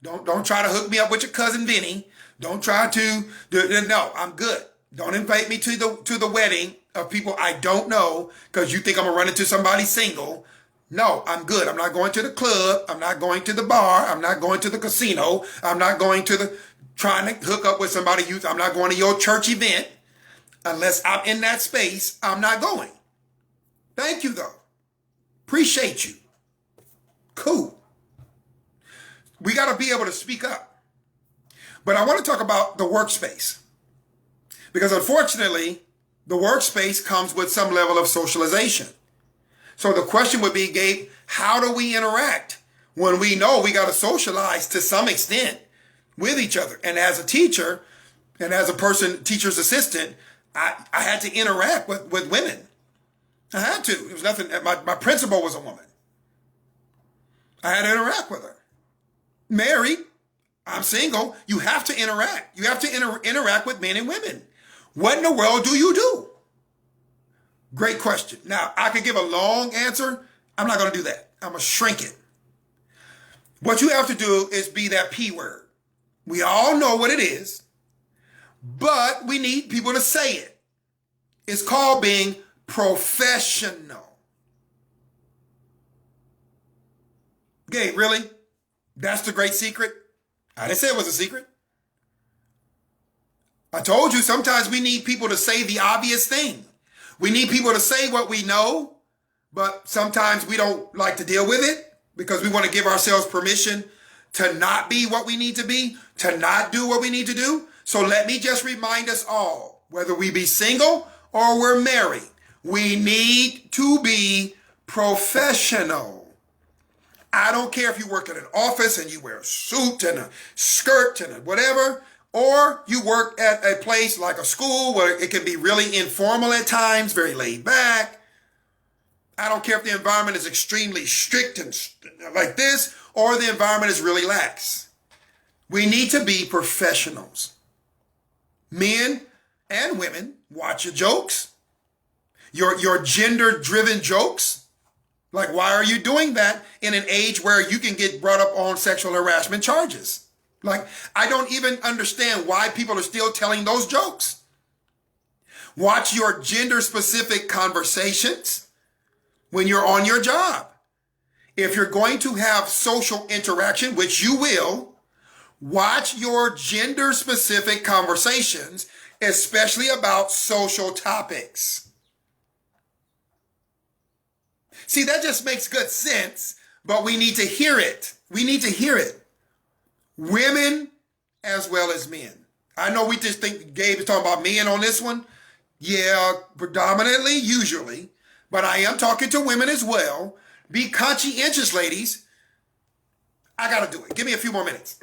Don't try to hook me up with your cousin Vinny. Don't try to. No, I'm good. Don't invite me to the wedding of people I don't know because you think I'm going to run into somebody single. No, I'm good. I'm not going to the club. I'm not going to the bar. I'm not going to the casino. I'm not going to trying to hook up with somebody. I'm not going to your church event. Unless I'm in that space, I'm not going. Thank you, though. Appreciate you. Cool. We got to be able to speak up. But I want to talk about the workspace. Because unfortunately, the workspace comes with some level of socialization. So the question would be, Gabe, how do we interact when we know we got to socialize to some extent with each other? And as a teacher and as a teacher's assistant, I had to interact with women. I had to. It was nothing. My principal was a woman. I had to interact with her. Married, I'm single. You have to interact. You have to interact with men and women. What in the world do you do? Great question. Now, I could give a long answer. I'm not going to do that. I'm going to shrink it. What you have to do is be that P word. We all know what it is, but we need people to say it. It's called being professional. Okay, really? That's the great secret? I didn't say it was a secret. I told you sometimes we need people to say the obvious thing. We need people to say what we know, but sometimes we don't like to deal with it. because we want to give ourselves permission to not be what we need to be, to not do what we need to do. So let me just remind us all, whether we be single or we're married, we need to be professional. I don't care if you work at an office and you wear a suit and a skirt and a whatever, or you work at a place like a school where it can be really informal at times, very laid back. I don't care if the environment is extremely strict and like this, or the environment is really lax. We need to be professionals. Men and women, watch your jokes, your gender-driven jokes. Like, why are you doing that in an age where you can get brought up on sexual harassment charges? Like, I don't even understand why people are still telling those jokes. Watch your gender-specific conversations when you're on your job. If you're going to have social interaction, which you will, watch your gender-specific conversations, especially about social topics. See, that just makes good sense, but we need to hear it. We need to hear it. Women as well as men. I know we just think Gabe is talking about men on this one. Yeah, predominantly, usually. But I am talking to women as well. Be conscientious, ladies. I got to do it. Give me a few more minutes.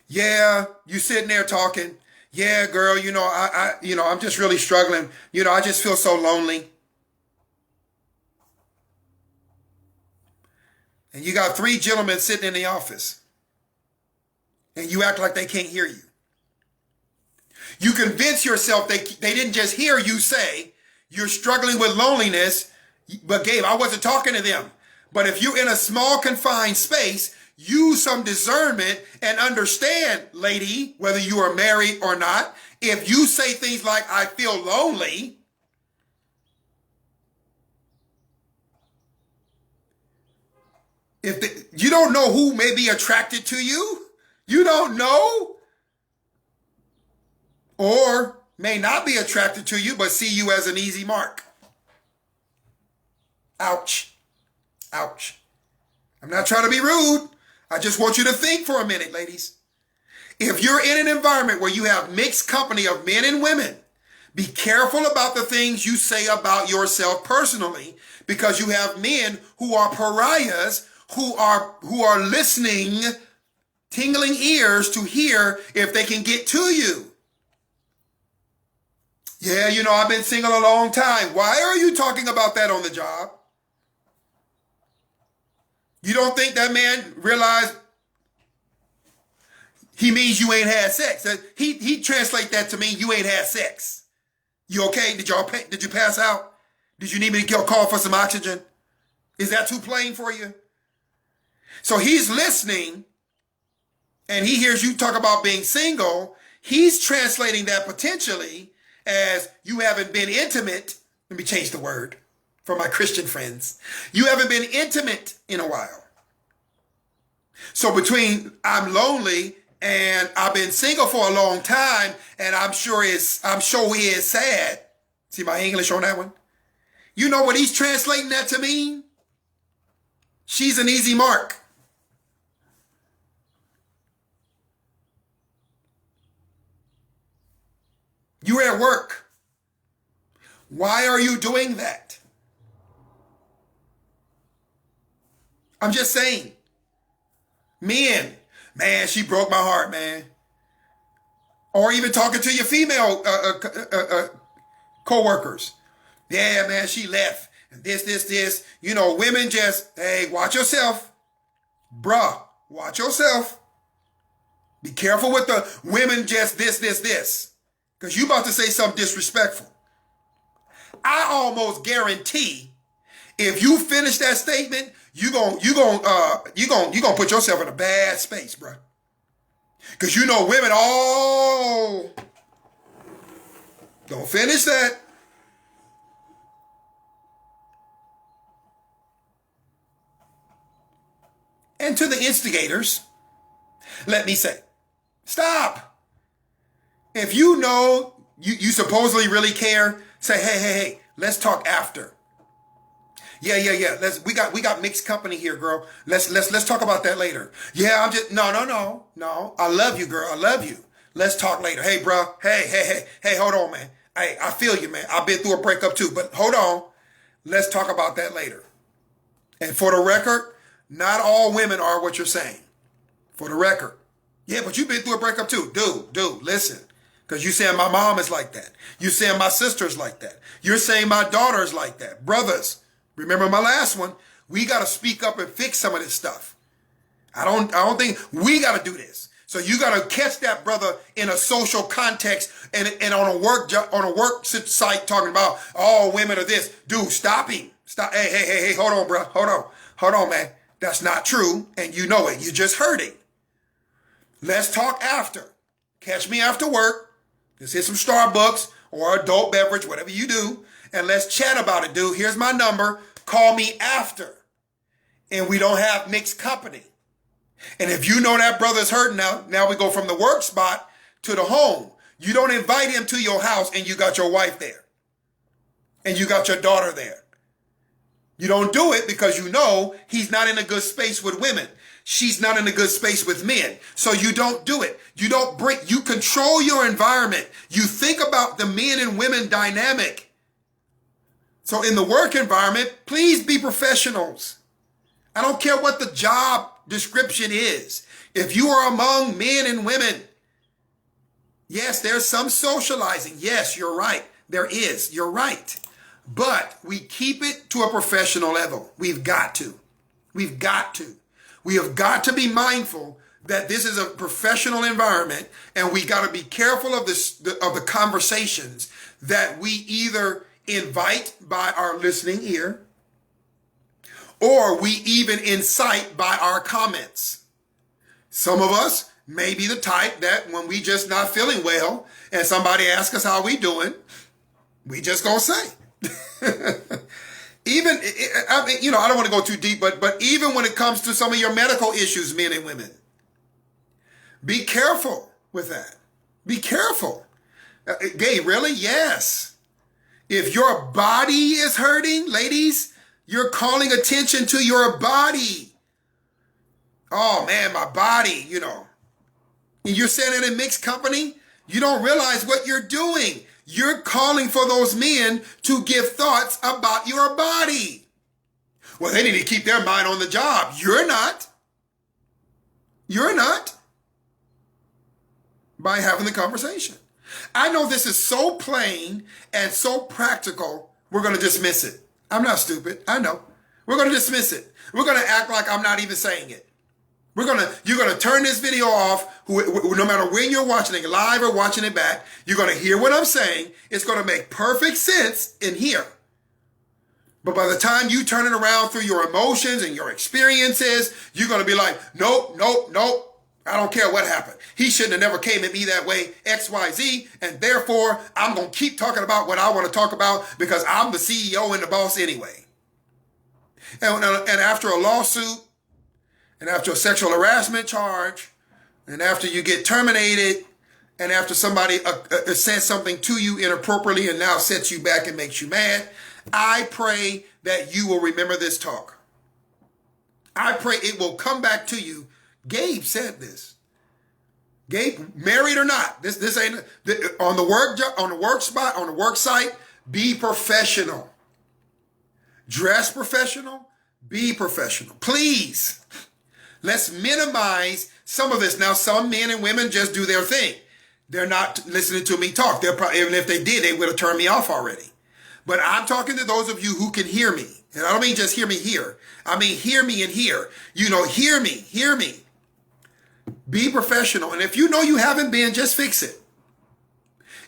Yeah, you sitting there talking. Yeah, girl, I'm just really struggling. I just feel so lonely. And you got 3 gentlemen sitting in the office. And you act like they can't hear you. You convince yourself they didn't just hear you say you're struggling with loneliness. But Gabe, I wasn't talking to them. But if you're in a small confined space, use some discernment and understand, lady, whether you are married or not. If you say things like, I feel lonely, you don't know who may be attracted to you. You don't know. Or may not be attracted to you, but see you as an easy mark. Ouch. Ouch. I'm not trying to be rude. I just want you to think for a minute, ladies. If you're in an environment where you have mixed company of men and women, be careful about the things you say about yourself personally, because you have men who are pariahs, who are listening, tingling ears to hear if they can get to you. Yeah, I've been single a long time. Why are you talking about that on the job? You don't think that man realized he means you ain't had sex? He translate that to mean you ain't had sex. You okay? Did you pass out? Did you need me to call for some oxygen? Is that too plain for you? So he's listening and he hears you talk about being single. He's translating that potentially as you haven't been intimate. Let me change the word for my Christian friends. You haven't been intimate in a while. So between I'm lonely and I've been single for a long time and I'm sure he is sad. See my English on that one? You know what he's translating that to mean? She's an easy mark. You're at work. Why are you doing that? I'm just saying. Men, man, she broke my heart, man. Or even talking to your female co-workers. Yeah, man, she left. And this. Women just, hey, watch yourself. Bruh, watch yourself. Be careful with the women just this. Because you about to say something disrespectful. I almost guarantee if you finish that statement, you gonna put yourself in a bad space, bro. Because women, don't finish that. And to the instigators, let me say, stop. If you supposedly really care, say, hey, let's talk after. Yeah. We got mixed company here, girl. Let's talk about that later. Yeah, I'm just no. I love you, girl. I love you. Let's talk later. Hey, bro. Hey, hold on, man. Hey, I feel you, man. I've been through a breakup too, but hold on. Let's talk about that later. And for the record, not all women are what you're saying. For the record. Yeah, but you've been through a breakup too. Dude, listen. Because you're saying my mom is like that. You're saying my sister's like that. You're saying my daughter's like that. Brothers, remember my last one. We got to speak up and fix some of this stuff. I don't think we got to do this. So you got to catch that brother in a social context and on a work site talking about all women are this. Dude, stop him. Stop. Hey, hold on, bro. Hold on, man. That's not true. And you know it. You just heard it. Let's talk after. Catch me after work. Just hit some Starbucks or adult beverage, whatever you do. And let's chat about it, dude. Here's my number. Call me after. And we don't have mixed company. And if you know that brother's hurting now we go from the work spot to the home. You don't invite him to your house and you got your wife there. And you got your daughter there. You don't do it because you know he's not in a good space with women. She's not in a good space with men. So you don't do it. You control your environment. You think about the men and women dynamic. So in the work environment, please be professionals. I don't care what the job description is. If you are among men and women, yes, there's some socializing. Yes, you're right. There is. You're right. But we keep it to a professional level. We've got to. We have got to be mindful that this is a professional environment, and we got to be careful of the conversations that we either invite by our listening ear or we even incite by our comments. Some of us may be the type that when we just not feeling well and somebody asks us how we doing, we just gonna say. Even, I mean, I don't want to go too deep, but even when it comes to some of your medical issues, men and women, be careful with that. Be careful. Gay, really? Yes. If your body is hurting, ladies, you're calling attention to your body. Oh man, my body, And you're saying it in mixed company, you don't realize what you're doing. You're calling for those men to give thoughts about your body. Well, they need to keep their mind on the job. You're not. You're not. By having the conversation. I know this is so plain and so practical, we're going to dismiss it. I'm not stupid. I know. We're going to dismiss it. We're going to act like I'm not even saying it. You're going to turn this video off, no matter when you're watching it, live or watching it back. You're going to hear what I'm saying. It's going to make perfect sense in here. But by the time you turn it around through your emotions and your experiences, you're going to be like, nope. I don't care what happened. He shouldn't have never came at me that way, X, Y, Z. And therefore, I'm going to keep talking about what I want to talk about because I'm the CEO and the boss anyway. And after a lawsuit, and after a sexual harassment charge, and after you get terminated, and after somebody says something to you inappropriately and now sets you back and makes you mad, I pray that you will remember this talk. I pray it will come back to you. Gabe said this. Gabe, married or not, this ain't on the work spot, on the work site. Be professional. Dress professional. Be professional, please. Let's minimize some of this. Now, some men and women just do their thing. They're not listening to me talk. They're probably, even if they did, they would have turned me off already. But I'm talking to those of you who can hear me. And I don't mean just hear me here. I mean, hear me and hear. Hear me. Be professional. And if you know you haven't been, just fix it.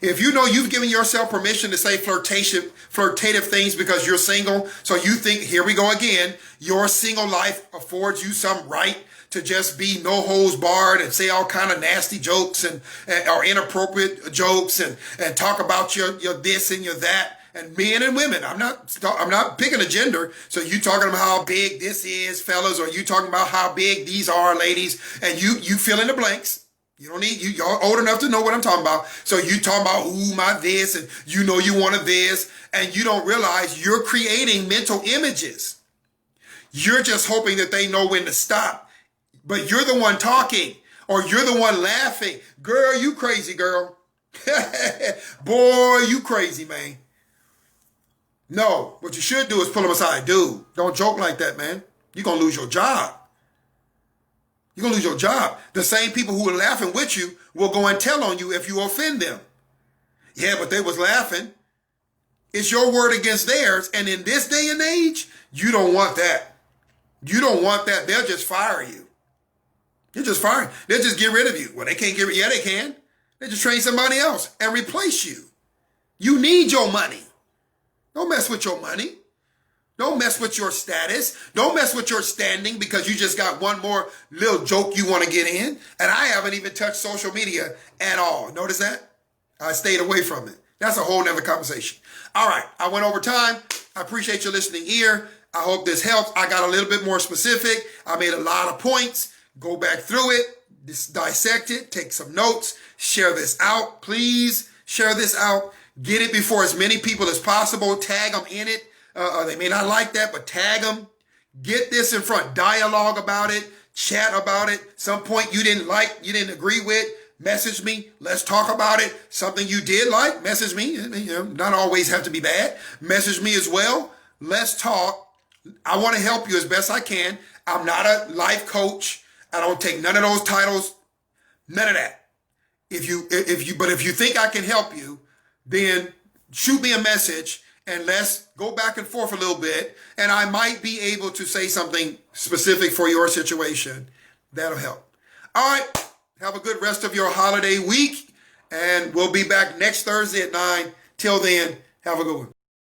If you know you've given yourself permission to say flirtative things because you're single, so you think, here we go again, your single life affords you some right to just be no holds barred and say all kind of nasty jokes and or inappropriate jokes and talk about your this and your that. And men and women, I'm not picking a gender. So you talking about how big this is, fellas, or you talking about how big these are, ladies, and you fill in the blanks. You don't need, y'all old enough to know what I'm talking about. So you talking about, ooh, my this, and you know you want a this, and you don't realize you're creating mental images. You're just hoping that they know when to stop. But you're the one talking, or you're the one laughing. Girl, you crazy, girl. Boy, you crazy, man. No, what you should do is pull them aside. Dude, don't joke like that, man. You're going to lose your job. You're going to lose your job. The same people who are laughing with you will go and tell on you if you offend them. Yeah, but they was laughing. It's your word against theirs. And in this day and age, you don't want that. You don't want that. They'll just fire you. They'll just fire you. They'll just get rid of you. Well, they can't get rid of you. Yeah, they can. They just train somebody else and replace you. You need your money. Don't mess with your money. Don't mess with your status. Don't mess with your standing because you just got one more little joke you want to get in. And I haven't even touched social media at all. Notice that? I stayed away from it. That's a whole nother conversation. All right. I went over time. I appreciate your listening ear. I hope this helps. I got a little bit more specific. I made a lot of points. Go back through it. Dissect it. Take some notes. Share this out. Please share this out. Get it before as many people as possible. Tag them in it. They may not like that, but tag them. Get this in front. Dialogue about it. Chat about it. Some point you didn't like, you didn't agree with, message me. Let's talk about it. Something you did like, message me. You know, not always have to be bad. Message me as well. Let's talk. I want to help you as best I can. I'm not a life coach. I don't take none of those titles. None of that. But if you think I can help you, then shoot me a message and let's go back and forth a little bit. And I might be able to say something specific for your situation. That'll help. All right. Have a good rest of your holiday week. And we'll be back next Thursday at 9. Till then, have a good one.